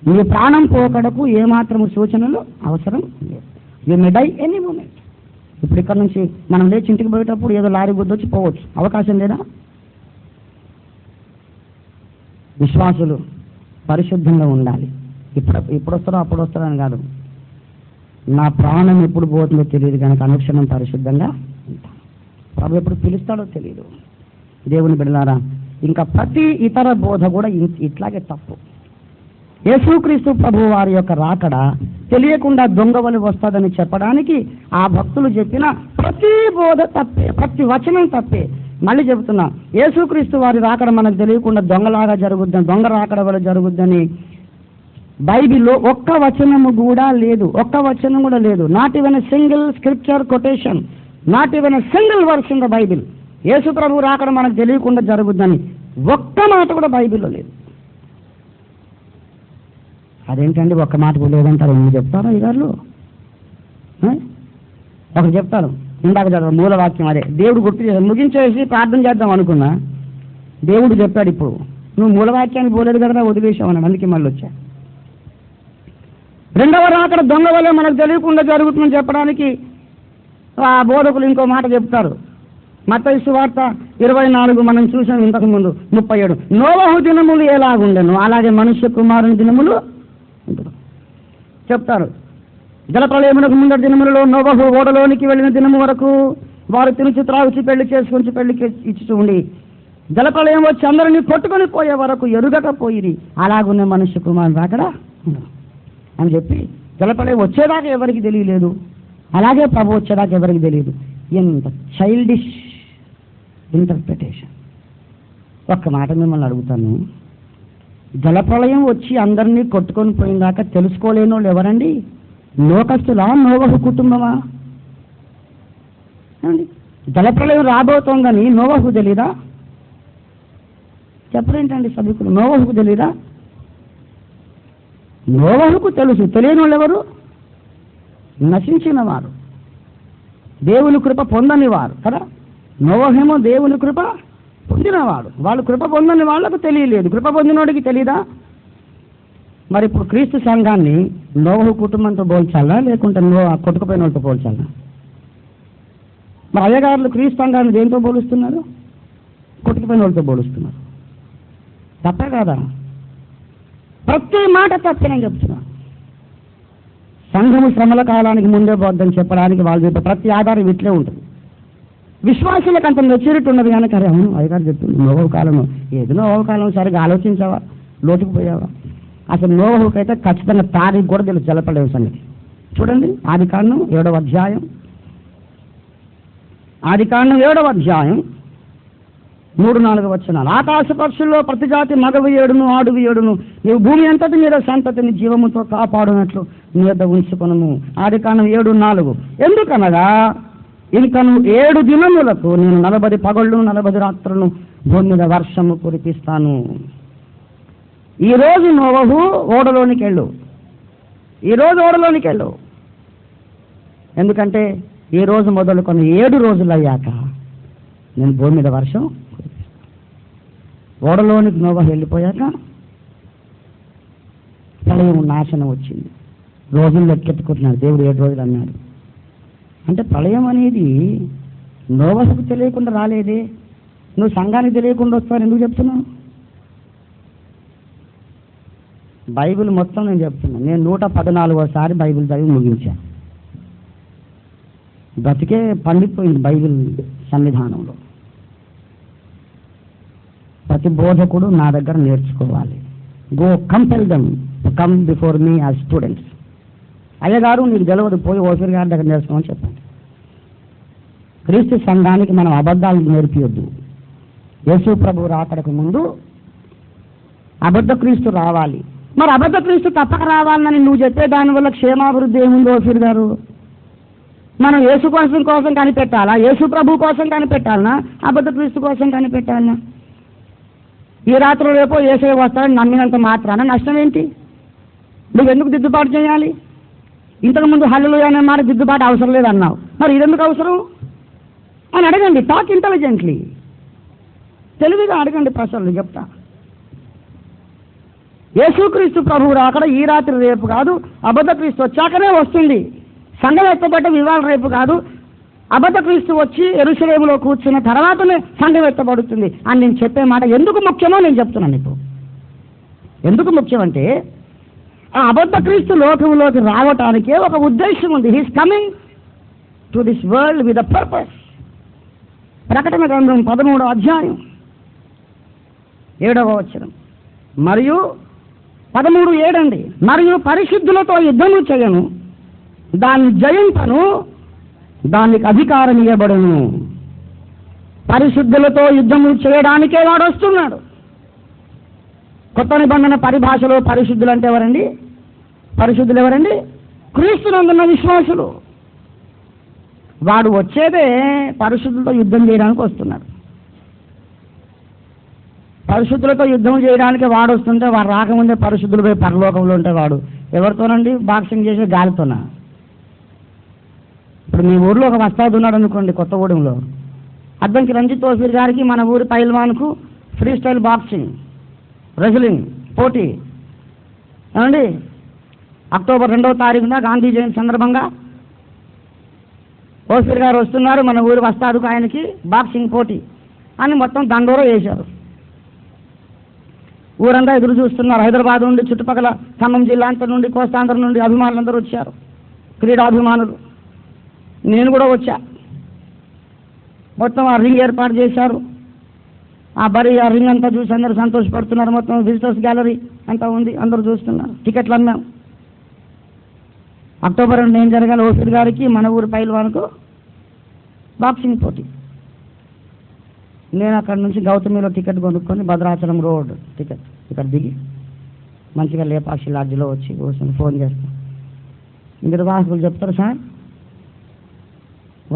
నీ ప్రాణం పోకడకు ఏమాత్రము సూచనలు అవసరం లేదు. You may die any moment. ఇప్పుడు ఇక్కడ నుంచి మనం లేచి ఇంటికి పోయేటప్పుడు ఏదో లారీ గుద్దొచ్చి పోవచ్చు, అవకాశం లేదా? విశ్వాసులు పరిశుద్ధంగా ఉండాలి. ఇప్పుడు వస్తారో అప్పుడు వస్తారో అని కాదు. నా ప్రాణం ఎప్పుడు పోతుందో తెలియదు కనుక అనుక్షణం పరిశుద్ధంగా ఉంటాను. ప్రభు ఎప్పుడు పిలుస్తాడో తెలియదు. దేవుని బిడ్డలారా, ఇంకా ప్రతి ఇతర బోధ కూడా ఇట్లాగే తప్పు. యేసుక్రీస్తు ప్రభు వారి యొక్క రాకడ తెలియకుండా దొంగవలి వస్తుందని చెప్పడానికి ఆ భక్తులు చెప్పిన ప్రతి బోధ తప్పే, ప్రతి వచనం తప్పే. మళ్ళీ చెబుతున్నా, యేసుక్రీస్తు వారి రాకడ మనకు తెలియకుండా దొంగలాగా జరుగుద్దని, దొంగ రాకడ వల్ల జరుగుద్దని బైబిల్లో ఒక్క వచనము కూడా లేదు. ఒక్క వచనం కూడా లేదు. Not even a single scripture quotation, not even a single verse in the Bible. యేసు ప్రభు రాకడ మనకు తెలియకుండా జరుగుద్దని ఒక్క మాట కూడా బైబిల్లో లేదు. అదేంటండి ఒక్క మాట కూడా లేదంటారు? ఎందుకు చెప్తారా ఈ గారు? ఒకరు చెప్తాను, ఇందాక చదవ మూలవాక్యం అదే, దేవుడు గుర్తు చేశాడు. ముగించేసి ప్రార్థన చేద్దాం అనుకున్నా, దేవుడు చెప్పాడు ఇప్పుడు నువ్వు మూలవాక్యానికి పోలేదు కదా, వదిలేసావు అన్నాడు. అందుకే మళ్ళీ వచ్చా. రెండవ రాకడ దొంగ వల్ల మనకు తెలియకుండా జరుగుతుందని చెప్పడానికి ఆ బోధకులు ఇంకో మాట చెప్తారు. మత్తయి సువార్త 24 మనం చూసాం ఇంతకుముందు 37. నోవహు దినములు ఎలాగుండెను అలాగే మనుష్య కుమారుని దినములు చెప్తారు. జలప్రళయమునకు ముందటి దినములలో నోవహు ఓడలోనికి వెళ్ళిన దినము వరకు వారు తినుచు త్రాగుచి పెళ్లి చేసుకొని పెళ్లికి ఇచ్చుతూ ఉండి జలప్రళయం వచ్చి అందరినీ కొట్టుకొని పోయే వరకు ఎరుగకపోయిరి. అలాగున్న మనుష్య కుమారుని రాకడా అని చెప్పి జలప్రళయం వచ్చేదాకా ఎవరికి తెలియలేదు, అలాగే ప్రభు వచ్చేదాకా ఎవరికి తెలియదు. ఎంత చైల్డిష్ ఇంటర్ప్రిటేషన్. ఒక్క మాట మిమ్మల్ని అడుగుతాను, జలప్రళయం వచ్చి అందరినీ కొట్టుకొని పోయిందాకా తెలుసుకోలేని వాళ్ళు ఎవరండి? లోకస్తులా, నోవహు కుటుంబమా? జలప్రళయం రాబోతోందని నోవహు తెలీదా? చెప్పలేంటండి సభికులు, నోవహుకు తెలీదా? నోవహుకు తెలుసు, తెలియని వాళ్ళు ఎవరు? నశించిన వారు, దేవుని కృప పొందని వారు కదా. నోవహేమో దేవుని కృప పొందినవాడు, వాళ్ళు కృప పొందని వాళ్ళకు తెలియలేదు, కృప పొందినోడికి తెలీదా? మరి ఇప్పుడు క్రీస్తు సంఘాన్ని నోవహు కుటుంబంతో పోల్చాలా, లేకుంటే కొట్టుకుపోయిన వాళ్ళతో పోల్చాలా? మరి అయ్యగారులు క్రీస్తు సంఘాన్ని దేంతో పోలుస్తున్నారు? కొట్టుకుపోయిన వాళ్ళతో పోలుస్తున్నారు. తప్పే కాదా? ప్రతి మాట తప్పే నేను చెప్తున్నా. సంఘము శ్రమల కాలానికి ముందే పోద్దని చెప్పడానికి వాళ్ళు చెప్పే ప్రతి ఆధారం ఇట్లే ఉంటుంది. విశ్వాసులకు అంత మెచ్యూరిటీ ఉన్నది కనుక అరే అవును అయ్యగారు చెప్తుంది నోవహు కాలం, ఏది నోవహు కాలం సరిగా ఆలోచించావా, లోతుకుపోయావా? అసలు నోవహుకు అయితే ఖచ్చితంగా తారీఖు కూడా తెలుసు జలప్రళయం సంగతి. చూడండి ఆదికాండం 7వ అధ్యాయం, ఆదికాండం 7వ అధ్యాయం 3-4 వచనాలు. ఆకాశ పక్షుల్లో ప్రతి జాతి మగవి 7 ఆడువి 7 నీవు భూమి అంతటి మీద సంతతిని జీవముతో కాపాడునట్లు నీ వద్ద ఉంచుకొనుము. ఆదికాండం 7:4. ఎందుకనగా ఇంకను 7 దినములకు నేను 40 పగళ్ళు 40 రాత్రులను భూమి మీద వర్షము కురిపిస్తాను. ఈరోజు నోవహు ఓడలోనికి వెళ్ళు, ఈరోజు ఓడలోనికి వెళ్ళు. ఎందుకంటే ఈ రోజు మొదలుకొని 7 రోజులు అయ్యాక నేను భూమి మీద వర్షం ఓడలోనికి నోవహు వెళ్ళిపోయాక ప్రళయం నాశనం వచ్చింది. రోజులు లెక్కెత్తుకుంటున్నాడు దేవుడు, 7 రోజులు అన్నాడు. అంటే ప్రళయం అనేది నోవహుకు తెలియకుండా రాలేదే, నువ్వు సంఘానికి తెలియకుండా వస్తావు ఎందుకు చెప్తున్నావు? బైబిల్ మొత్తం నేను చెప్తున్నాను. నేను 114వ బైబిల్ చదివి ముగించాను. బ్రతికే పండిపోయింది బైబిల్ సన్నిధానంలో. ప్రతి బోధకుడు నా దగ్గర నేర్చుకోవాలి. Go compel them to come before me as students. అయ్యగారు నీకు తెలియదు, పోయి ఓఫీర్ గారి దగ్గర నేర్చుకోమని చెప్పండి. క్రీస్తు సంఘానికి మనం అబద్ధాలు నేర్పియొద్దు. యేసు ప్రభు రాకడకు ముందు అబద్ధ క్రీస్తు రావాలి. మరి అబద్ధ క్రీస్తు తప్పక రావాలని నువ్వు చెప్పే దానివల్ల క్షేమాభివృద్ధి ఏముంది ఓఫీర్ గారు? మనం యేసు కోసం కనిపెట్టాలా, యేసు ప్రభు కోసం కనిపెట్టాలనా, అబద్ధ క్రీస్తు కోసం కనిపెట్టాలనా? ఈ రాత్రి రేపో యేసే వస్తాడని నమ్మినంత మాత్రాన నష్టం ఏంటి? నువ్వు ఎందుకు దిద్దుబాటు చేయాలి? ఇంతకుముందు హల్లెలూయా అనే మాట దిద్దుబాటు అవసరం లేదన్నావు, మరి ఇదెందుకు అవసరం అని అడగండి. టాక్ ఇంటెలిజెంట్లీ, తెలివిగా అడగండి ప్రశ్నలు చెప్తా. యేసుక్రీస్తు ప్రభువు రాకడ ఈ రాత్రి రేపు కాదు, అబద్ధ క్రీస్తు వచ్చాకనే వస్తుంది. సంఘం ఎత్తబడ్డ వివాహం రేపు కాదు, అబద్ధ క్రీస్తు వచ్చి యెరూషలేములో కూర్చున్న తర్వాతనే సంఘం ఎత్తబడుతుంది అని నేను చెప్పే మాట ఎందుకు ముఖ్యమో నేను చెప్తున్నాను ఇప్పుడు. ఎందుకు ముఖ్యమంటే ఆ అబద్ధ క్రీస్తు లోకంలోకి రావటానికే ఒక ఉద్దేశం ఉంది. He's coming to this world with a purpose. ప్రకటన గ్రంథం 13వ అధ్యాయం 7వ వచనం మరియు 13:7 అండి. మరియు పరిశుద్ధులతో యుద్ధము చేయను, దాన్ని జయింపను, దానికి అధికారం ఇవ్వబడును. పరిశుద్ధులతో యుద్ధము చేయడానికే వాడు వస్తున్నాడు. కొత్త నిబంధన పరిభాషలో పరిశుద్ధులు అంటే ఎవరండి? పరిశుద్ధులు ఎవరండి? క్రీస్తునందున్న విశ్వాసులు. వాడు వచ్చేదే పరిశుద్ధులతో యుద్ధం చేయడానికి వస్తున్నాడు. పరిశుద్ధులతో యుద్ధం చేయడానికి వాడు వస్తుంటే వాడు రాకముందే పరిశుద్ధులు పోయి పరలోకంలో ఉంటే వాడు ఎవరితోనండి బాక్సింగ్ చేసే? గాలితోనా? ఇప్పుడు మీ ఊర్లో ఒక వస్తాదు ఉన్నాడు అనుకోండి, కొత్తగూడెంలో. అద్దంకి రంజిత్ ఓఫీర్ గారికి మన ఊరి పైల్వాన్కు ఫ్రీ స్టైల్ బాక్సింగ్, రెజ్లింగ్ పోటీ ఏమండి అక్టోబర్ 2వ తారీఖున గాంధీ జయంతి సందర్భంగా ఓఫీర్ గారు వస్తున్నారు, మన ఊరి వస్తాదుకు ఆయనకి బాక్సింగ్ పోటీ అని మొత్తం దండోర వేశారు. ఊరంతా ఎదురు చూస్తున్నారు. హైదరాబాద్ నుండి, చుట్టుపక్కల ఖమ్మం జిల్లా అంతా నుండి, కోస్తాంధ్ర నుండి అభిమానులందరూ వచ్చారు, క్రీడాభిమానులు. నేను కూడా వచ్చా. మొత్తం ఆ రింగ్ ఏర్పాటు చేశారు. ఆ రింగ్ అంతా చూసి అందరూ సంతోషపడుతున్నారు. మొత్తం విజిటర్స్ గ్యాలరీ అంతా ఉంది, అందరూ చూస్తున్నారు. టికెట్లు అమ్మాం. అక్టోబర్ 2 ఏం జరగాలి? ఓఫీర్ గారికి మన ఊరి పైల్వాన్కు బాక్సింగ్ పోటీ. నేను అక్కడ నుంచి గౌతమిలో టికెట్ కొనుక్కొని భద్రాచలం రోడ్ టికెట్ ఇక్కడ దిగి మంచిగా లేపాక్షి లాడ్జిలో వచ్చి కూర్చొని ఫోన్ చేస్తాను. నిర్వాహకులు చెప్తారు, సార్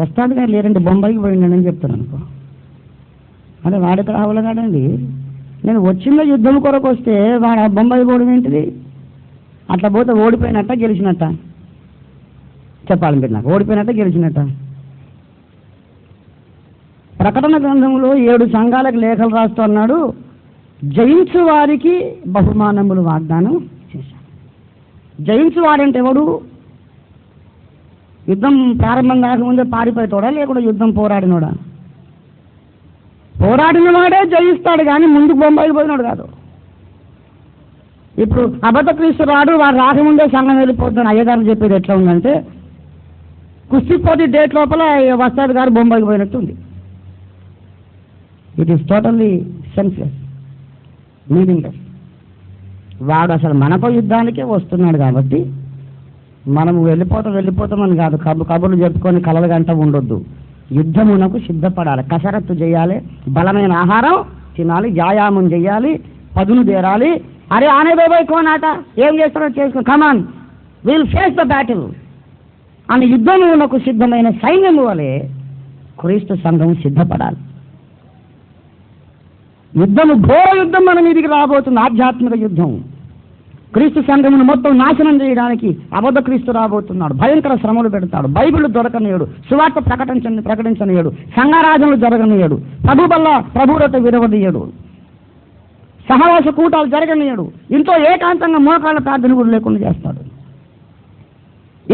వస్తాడు కానీ లేరండి, బొంబాయికి పోయిండండి అని చెప్తాను అనుకో. అంటే వాడికి రావాలి కాదండి, నేను వచ్చిన యుద్ధం కొరకు వస్తే వాడు బొంబాయి పోవడం ఏంటిది? అట్లా పోతే ఓడిపోయినట్ట గెలిచినట్ట చెప్పాలి మీరు నాకు. ఓడిపోయినట్ట గెలిచినట్ట. ప్రకటన గ్రంథంలో 7 సంఘాలకు లేఖలు రాస్తూ అన్నాడు, జయించు వారికి బహుమానములు వాగ్దానం చేశాడు. జయించు వాడంటే ఎవడు? యుద్ధం ప్రారంభం కాకముందే పారిపోయేటోడా, లేకుండా యుద్ధం పోరాడినోడా? పోరాడిన వాడే జయిస్తాడు కానీ ముందుకు బొంబాయికి పోయినాడు కాదు. ఇప్పుడు అబద్ధ క్రీస్తు రాడు, వాడు రాకముందే సంఘం వెళ్ళిపోతున్నాడు. అయ్యగారు చెప్పేది ఎట్లా ఉందంటే, కుస్తీ పోటీ డేట్ లోపల వస్తాడు గారు బొంబాయికి పోయినట్టు ఉంది. It is totally senseless, meaningless. వాడు అసలు మనతో యుద్ధానికే వస్తున్నాడు కాబట్టి మనము వెళ్ళిపోతామని కాదు, కబుర్లు చెప్పుకొని కలలు గంట ఉండొద్దు. యుద్ధమునకు సిద్ధపడాలి, కసరత్తు చేయాలి, బలమైన ఆహారం తినాలి, వ్యాయామం చేయాలి, పదును తీరాలి. అరే ఆనే బాబాయ్ కోనాట ఏం చేస్తారో చేసుకో, come on will face the battle అని యుద్ధమునకు సిద్ధమైన సైన్యం వలె క్రీస్తు సంఘం సిద్ధపడాలి. యుద్ధము ఘోర యుద్ధం మన మీదికి రాబోతుంది, ఆధ్యాత్మిక యుద్ధం. క్రీస్తు సంఘమును మొత్తం నాశనం చేయడానికి అబద్ధ క్రీస్తు రాబోతున్నాడు. భయంకర శ్రమలు పెడతాడు. బైబిల్ దొరకనీయడు, సువార్త ప్రకటించనీయడు, సంఘారాధనలు జరగనీయడు, ప్రభువులతో విరవనీయడు, సహవాస కూటాలు జరగనీయడు. ఇంట్లో ఏకాంతంగా మోకాళ్ళ ప్రార్థన కూడా లేకుండా చేస్తాడు.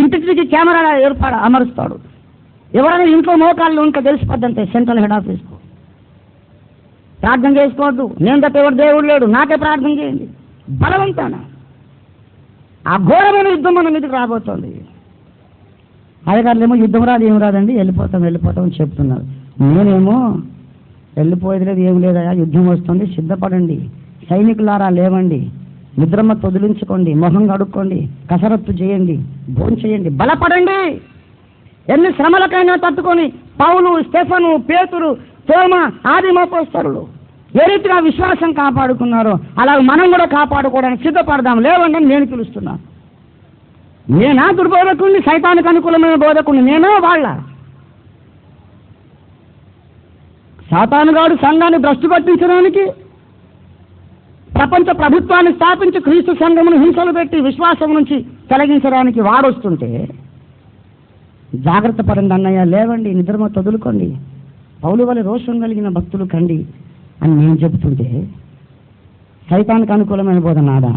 ఇంటికి కెమెరా అమరుస్తాడు. ఎవరైనా ఇంట్లో మోకాళ్ళు ఇంకా తెలిసిపోద్దంటే సెంట్రల్ హెడ్ ఆఫీస్కు ప్రార్థన చేసుకోవద్దు, నేను తప్ప ఎవరు దేవుడు లేడు, నాకే ప్రార్థన చేయండి. బలవంతాన ఆ ఘోరమైన యుద్ధం మన మీదకి రాబోతోంది. అయ్యగారులేమో యుద్ధం రాదు, ఏం రాదండి, వెళ్ళిపోతాం అని చెప్తున్నారు. నేనేమో వెళ్ళిపోయేది లేదు, ఏం లేదయా, యుద్ధం వస్తుంది, సిద్ధపడండి, సైనికులారా లేవండి, నిద్రమ్మ తొదిలించుకోండి, మొహం కడుక్కోండి, కసరత్తు చేయండి, భోజనం చేయండి, బలపడండి. ఎన్ని శ్రమలకైనా తట్టుకొని పౌలు, స్టెఫను, పేతురు, తోమ ఆది అపోస్తలులు ఏ రీతిగా విశ్వాసం కాపాడుకున్నారో అలాగే మనం కూడా కాపాడుకోవడానికి సిద్ధపడదాం. లేవండి అని నేను పిలుస్తున్నాను. నేనా దుర్బోధకుడిని, సైతానికి అనుకూలమైన బోధకుడిని? నేనే వాళ్ళ సాతానుగాడు సంఘాన్ని భ్రష్టు పట్టించడానికి, ప్రపంచ ప్రభుత్వాన్ని స్థాపించి క్రీస్తు సంఘమును హింసలు పెట్టి విశ్వాసం నుంచి తొలగించడానికి వాడొస్తుంటే జాగ్రత్త పడండి అన్నయ్య, లేవండి, నిద్రమ తొదులుకోండి, పౌలు వలె రోషం కలిగిన భక్తులు కండి అని నేను చెబుతుంటే సైతానికి అనుకూలమైన బోధ నాదా?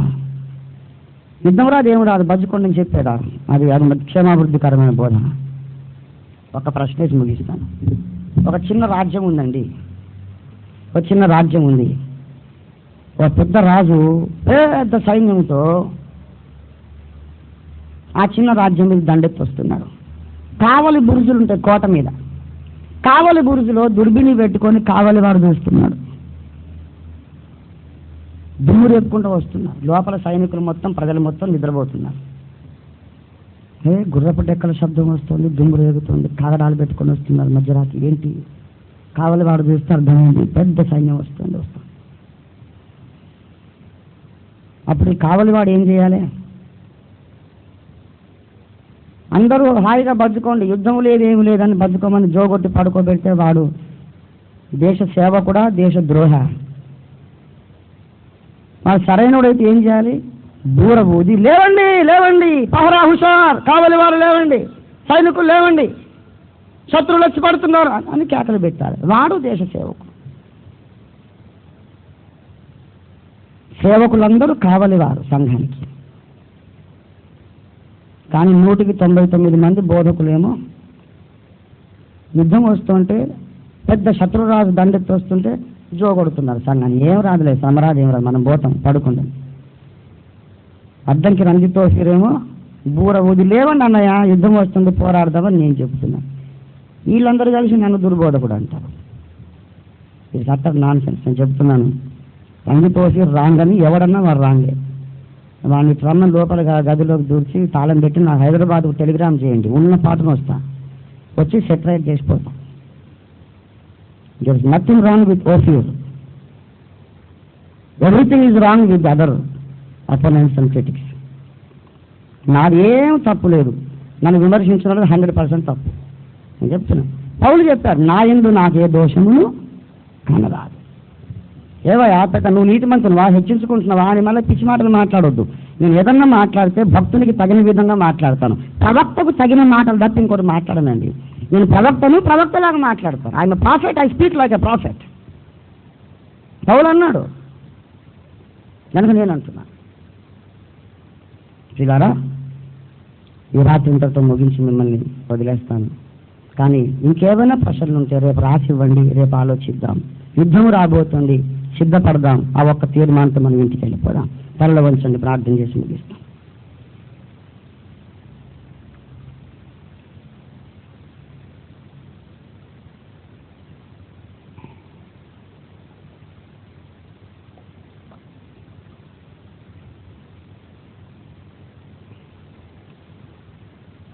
యుద్ధం రాదు, ఏమి రాదు, బజ్జుకోండి అని చెప్పేదా? అది క్షేమాభివృద్ధికరమైన బోధ. ఒక ప్రశ్న వేసి ముగిస్తాను. ఒక చిన్న రాజ్యం ఉందండి, ఒక చిన్న రాజ్యం ఉంది. ఒక పెద్ద రాజు పెద్ద సైన్యంతో ఆ చిన్న రాజ్యం మీద దండెత్తి వస్తున్నాడు. కావలి బురుజులు ఉంటాయి కోట మీద. కావలి బురుజులో దుర్బిని పెట్టుకొని కావలి వాడు చూస్తున్నాడు. దుమ్ము రేపుకుంటూ వస్తున్నారు. లోపల సైనికులు మొత్తం, ప్రజలు మొత్తం నిద్రపోతున్నారు. గుర్రపు డెక్కల శబ్దం వస్తుంది, దుమ్ము రేగుతుంది, కాగడాలు పెట్టుకొని వస్తున్నారు మధ్యరాత్రి. ఏంటి? కావలి వాడు చూస్తే అర్థమైంది, పెద్ద సైన్యం వస్తుంది. అప్పుడు ఈ కావలివాడు ఏం చేయాలి? అందరూ హాయిగా బజ్జుకోండి, యుద్ధం లేదు ఏమి లేదని బజ్జుకోమని జోగొట్టి పడుకోబెడితే వాడు దేశ సేవకుడా, దేశ ద్రోహ? వాడు సరైనడైతే ఏం చేయాలి? దూర ఊది, లేవండి లేవండి, పహరా హుషార్, కావలి వారు లేవండి, సైనికులు లేవండి, శత్రువులు వచ్చి పడుతున్నారు అని కేకలు పెట్టారు. వాడు దేశ సేవకుడు. సేవకులందరూ కావలి వారు సంఘానికి. కానీ 199 మంది బోధకులేమో యుద్ధం వస్తుంటే పెద్ద శత్రురాజు దండెత్తి వస్తుంటే జోగొడుతున్నారు సంఘాన్ని. ఏం రాదులే, సమరాజు ఏం రాదు, మనం పోతాం పడుకుంటాం. అద్దంకి రంజితో ఫిరేమో బూర ఊది, లేవండి అన్నయ్య యుద్ధం వస్తుంది పోరాడదామని నేను చెప్తున్నాను. వీళ్ళందరూ కలిసి నన్ను దుర్బోధకుడు అంటారు. ఇది అట్టర్ నాన్ సెన్స్. నేను చెప్తున్నాను, రంజితోసి రాంగ్ అని ఎవడన్నా వాడు రాంగే. వాడిని త్వరణ లోపల గదిలోకి దూర్చి తాళం పెట్టి నా హైదరాబాద్కు టెలిగ్రామ్ చేయండి, ఉన్న పాటను వస్తా, వచ్చి సెటరైట్ చేసిపోతాం. There is nothing wrong with ఓఫియర్, everything is wrong with other opponents and critics. నాది ఏం తప్పు లేదు, నన్ను విమర్శించడం 100% తప్పు. నేను చెప్తున్నా, పౌలు చెప్పారు, నా యందు నాకే దోషమును కనరాదు. ఏవయ్యా పెద్ద నువ్వు నీతి మంతులు హెచ్చించుకుంటున్నావా అని మళ్ళీ పిచ్చి మాటలు మాట్లాడొద్దు. నేను ఏదన్నా మాట్లాడితే భక్తునికి తగిన విధంగా మాట్లాడతాను. ప్రవక్తకు తగిన మాటలు తప్ప ఇంకోటి మాట్లాడనండి. నేను ప్రవక్తలాగా మాట్లాడతాను. I'm prophet, I speak like a prophet. పౌలు అన్నాడు కనుక నేను అంటున్నా. చూడారా, ఈ రాత్రి ఇంతటితో ముగించి మిమ్మల్ని వదిలేస్తాను. కానీ ఇంకేమైనా ప్రశ్నలు ఉంటే రేపు రాసి ఇవ్వండి, రేపు ఆలోచిద్దాం. యుద్ధం రాబోతుంది, సిద్ధపడదాం. ఆ ఒక్క తీర్మానంతో మనం ఇంటికి వెళ్ళిపోదాం. తలలో వంచండి, ప్రార్థన చేసి ముగిస్తాం.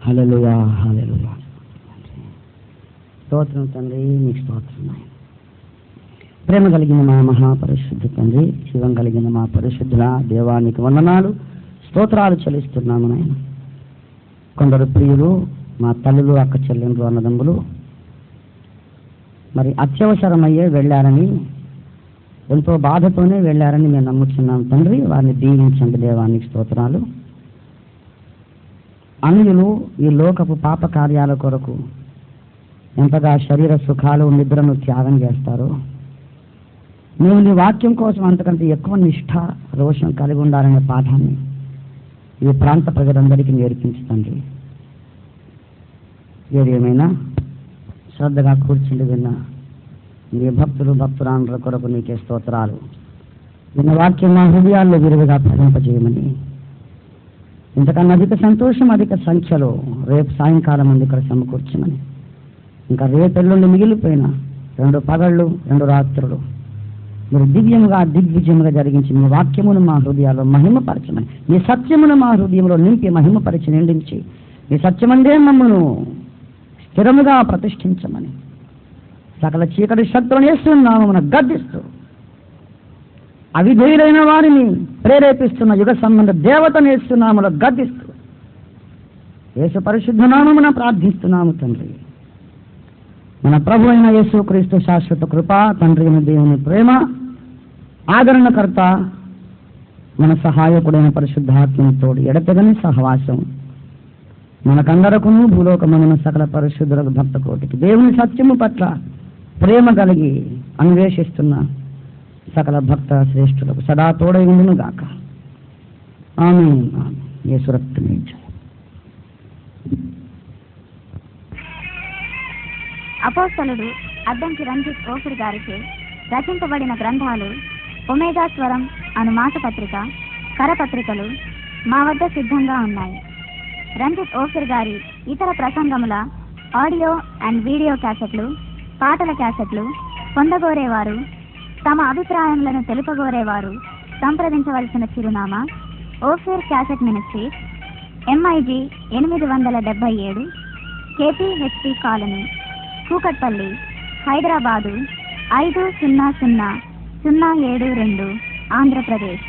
హల్లెలూయా, హల్లెలూయా. స్తోత్రం తండ్రి, నీకు స్తోత్రం నాయన. ప్రేమ కలిగిన మా మహాపరిశుద్ధ తండ్రి, శివం కలిగిన మా పరిశుద్ధుల దేవానికి వందనాలు, స్తోత్రాలు చెల్లిస్తున్నాము నాయన. కొందరు ప్రియులు, మా తల్లులు, అక్క చెల్లెండ్రు, అన్నదమ్ములు మరి అత్యవసరమయ్యే వెళ్ళారని, ఎంతో బాధతోనే వెళ్ళారని మేము నమ్ముతున్నాం తండ్రి. వారిని దీవించండి దేవానికి స్తోత్రాలు. అన్యులు ఈ లోకపు పాప కార్యాల కొరకు ఎంతగా శరీర సుఖాలు, నిద్రను త్యాగం చేస్తారో, మేము నీ వాక్యం కోసం అంతకంటే ఎక్కువ నిష్ఠ, రోషం కలిగి ఉండాలనే పాఠాన్ని ఈ ప్రాంత ప్రజలందరికీ నేర్పించండి. ఏదేమైనా శ్రద్ధగా కూర్చుండి విన్న నీ భక్తులు, భక్తురాండ్ర కొరకు నీకే స్తోత్రాలు. విన్న వాక్యం మా హృదయాల్లో విరివిగా ఫలింపజేయమని, ఇంతకన్నా అధిక సంతోషం, అధిక సంఖ్యలో రేపు సాయంకాలం మంది ఇక్కడ సమకూర్చమని, ఇంకా రేపెల్లుండి మిగిలిపోయిన 2 పగళ్ళు 2 రాత్రులు మీరు దివ్యముగా, దిగ్విజయముగా జరిగించి మీ వాక్యమును మా హృదయాల్లో మహిమపరచమని, మీ సత్యమును మా హృదయంలో నింపి మహిమపరిచి నిండించి, మీ సత్యమందే మమ్మను స్థిరముగా ప్రతిష్ఠించమని, సకల చీకటి శక్తులను యేసునామమున గద్దిస్తూ, అవిధేయులైన వారిని ప్రేరేపిస్తున్న యుగ సంబంధ దేవతను యేసునామములో గద్దిస్తూ, యేసు పరిశుద్ధ నామమున ప్రార్థిస్తున్నాము తండ్రి. మన ప్రభు అయిన యేసుక్రీస్తు శాశ్వత కృప, తండ్రి అయిన దేవుని ప్రేమ, ఆదరణకర్త మన సహాయకుడైన పరిశుద్ధాత్మతోడు ఎడతెగని సహవాసం మనకందరకును భూలోకమున సకల పరిశుద్ధులకు భక్త కోటికి దేవుని సత్యము పట్ల ప్రేమ కలిగి అన్వేషిస్తున్న సకల భక్త శ్రేష్ఠులకు సదా తోడై ఉండును గాక. ఆమేన్. యేసు రక్తమే జయం. అపోస్తలుడు అద్దంకి రంజిత్ ఓఫిర్ గారిచే రచింపబడిన గ్రంథాలు ఒమేగా స్వరం అను మాసపత్రిక, కరపత్రికలు మా వద్ద సిద్ధంగా ఉన్నాయి. రంజిత్ ఓఫిర్ గారి ఇతర ప్రసంగముల ఆడియో అండ్ వీడియో క్యాసెట్లు, పాటల క్యాసెట్లు పొందగోరేవారు, తమ అభిప్రాయములను తెలుపగోరేవారు సంప్రదించవలసిన చిరునామా Ophir cassette ministries, MIG 877, KPHP colony, Kukatpally, Hyderabad 500072, Andhra Pradesh.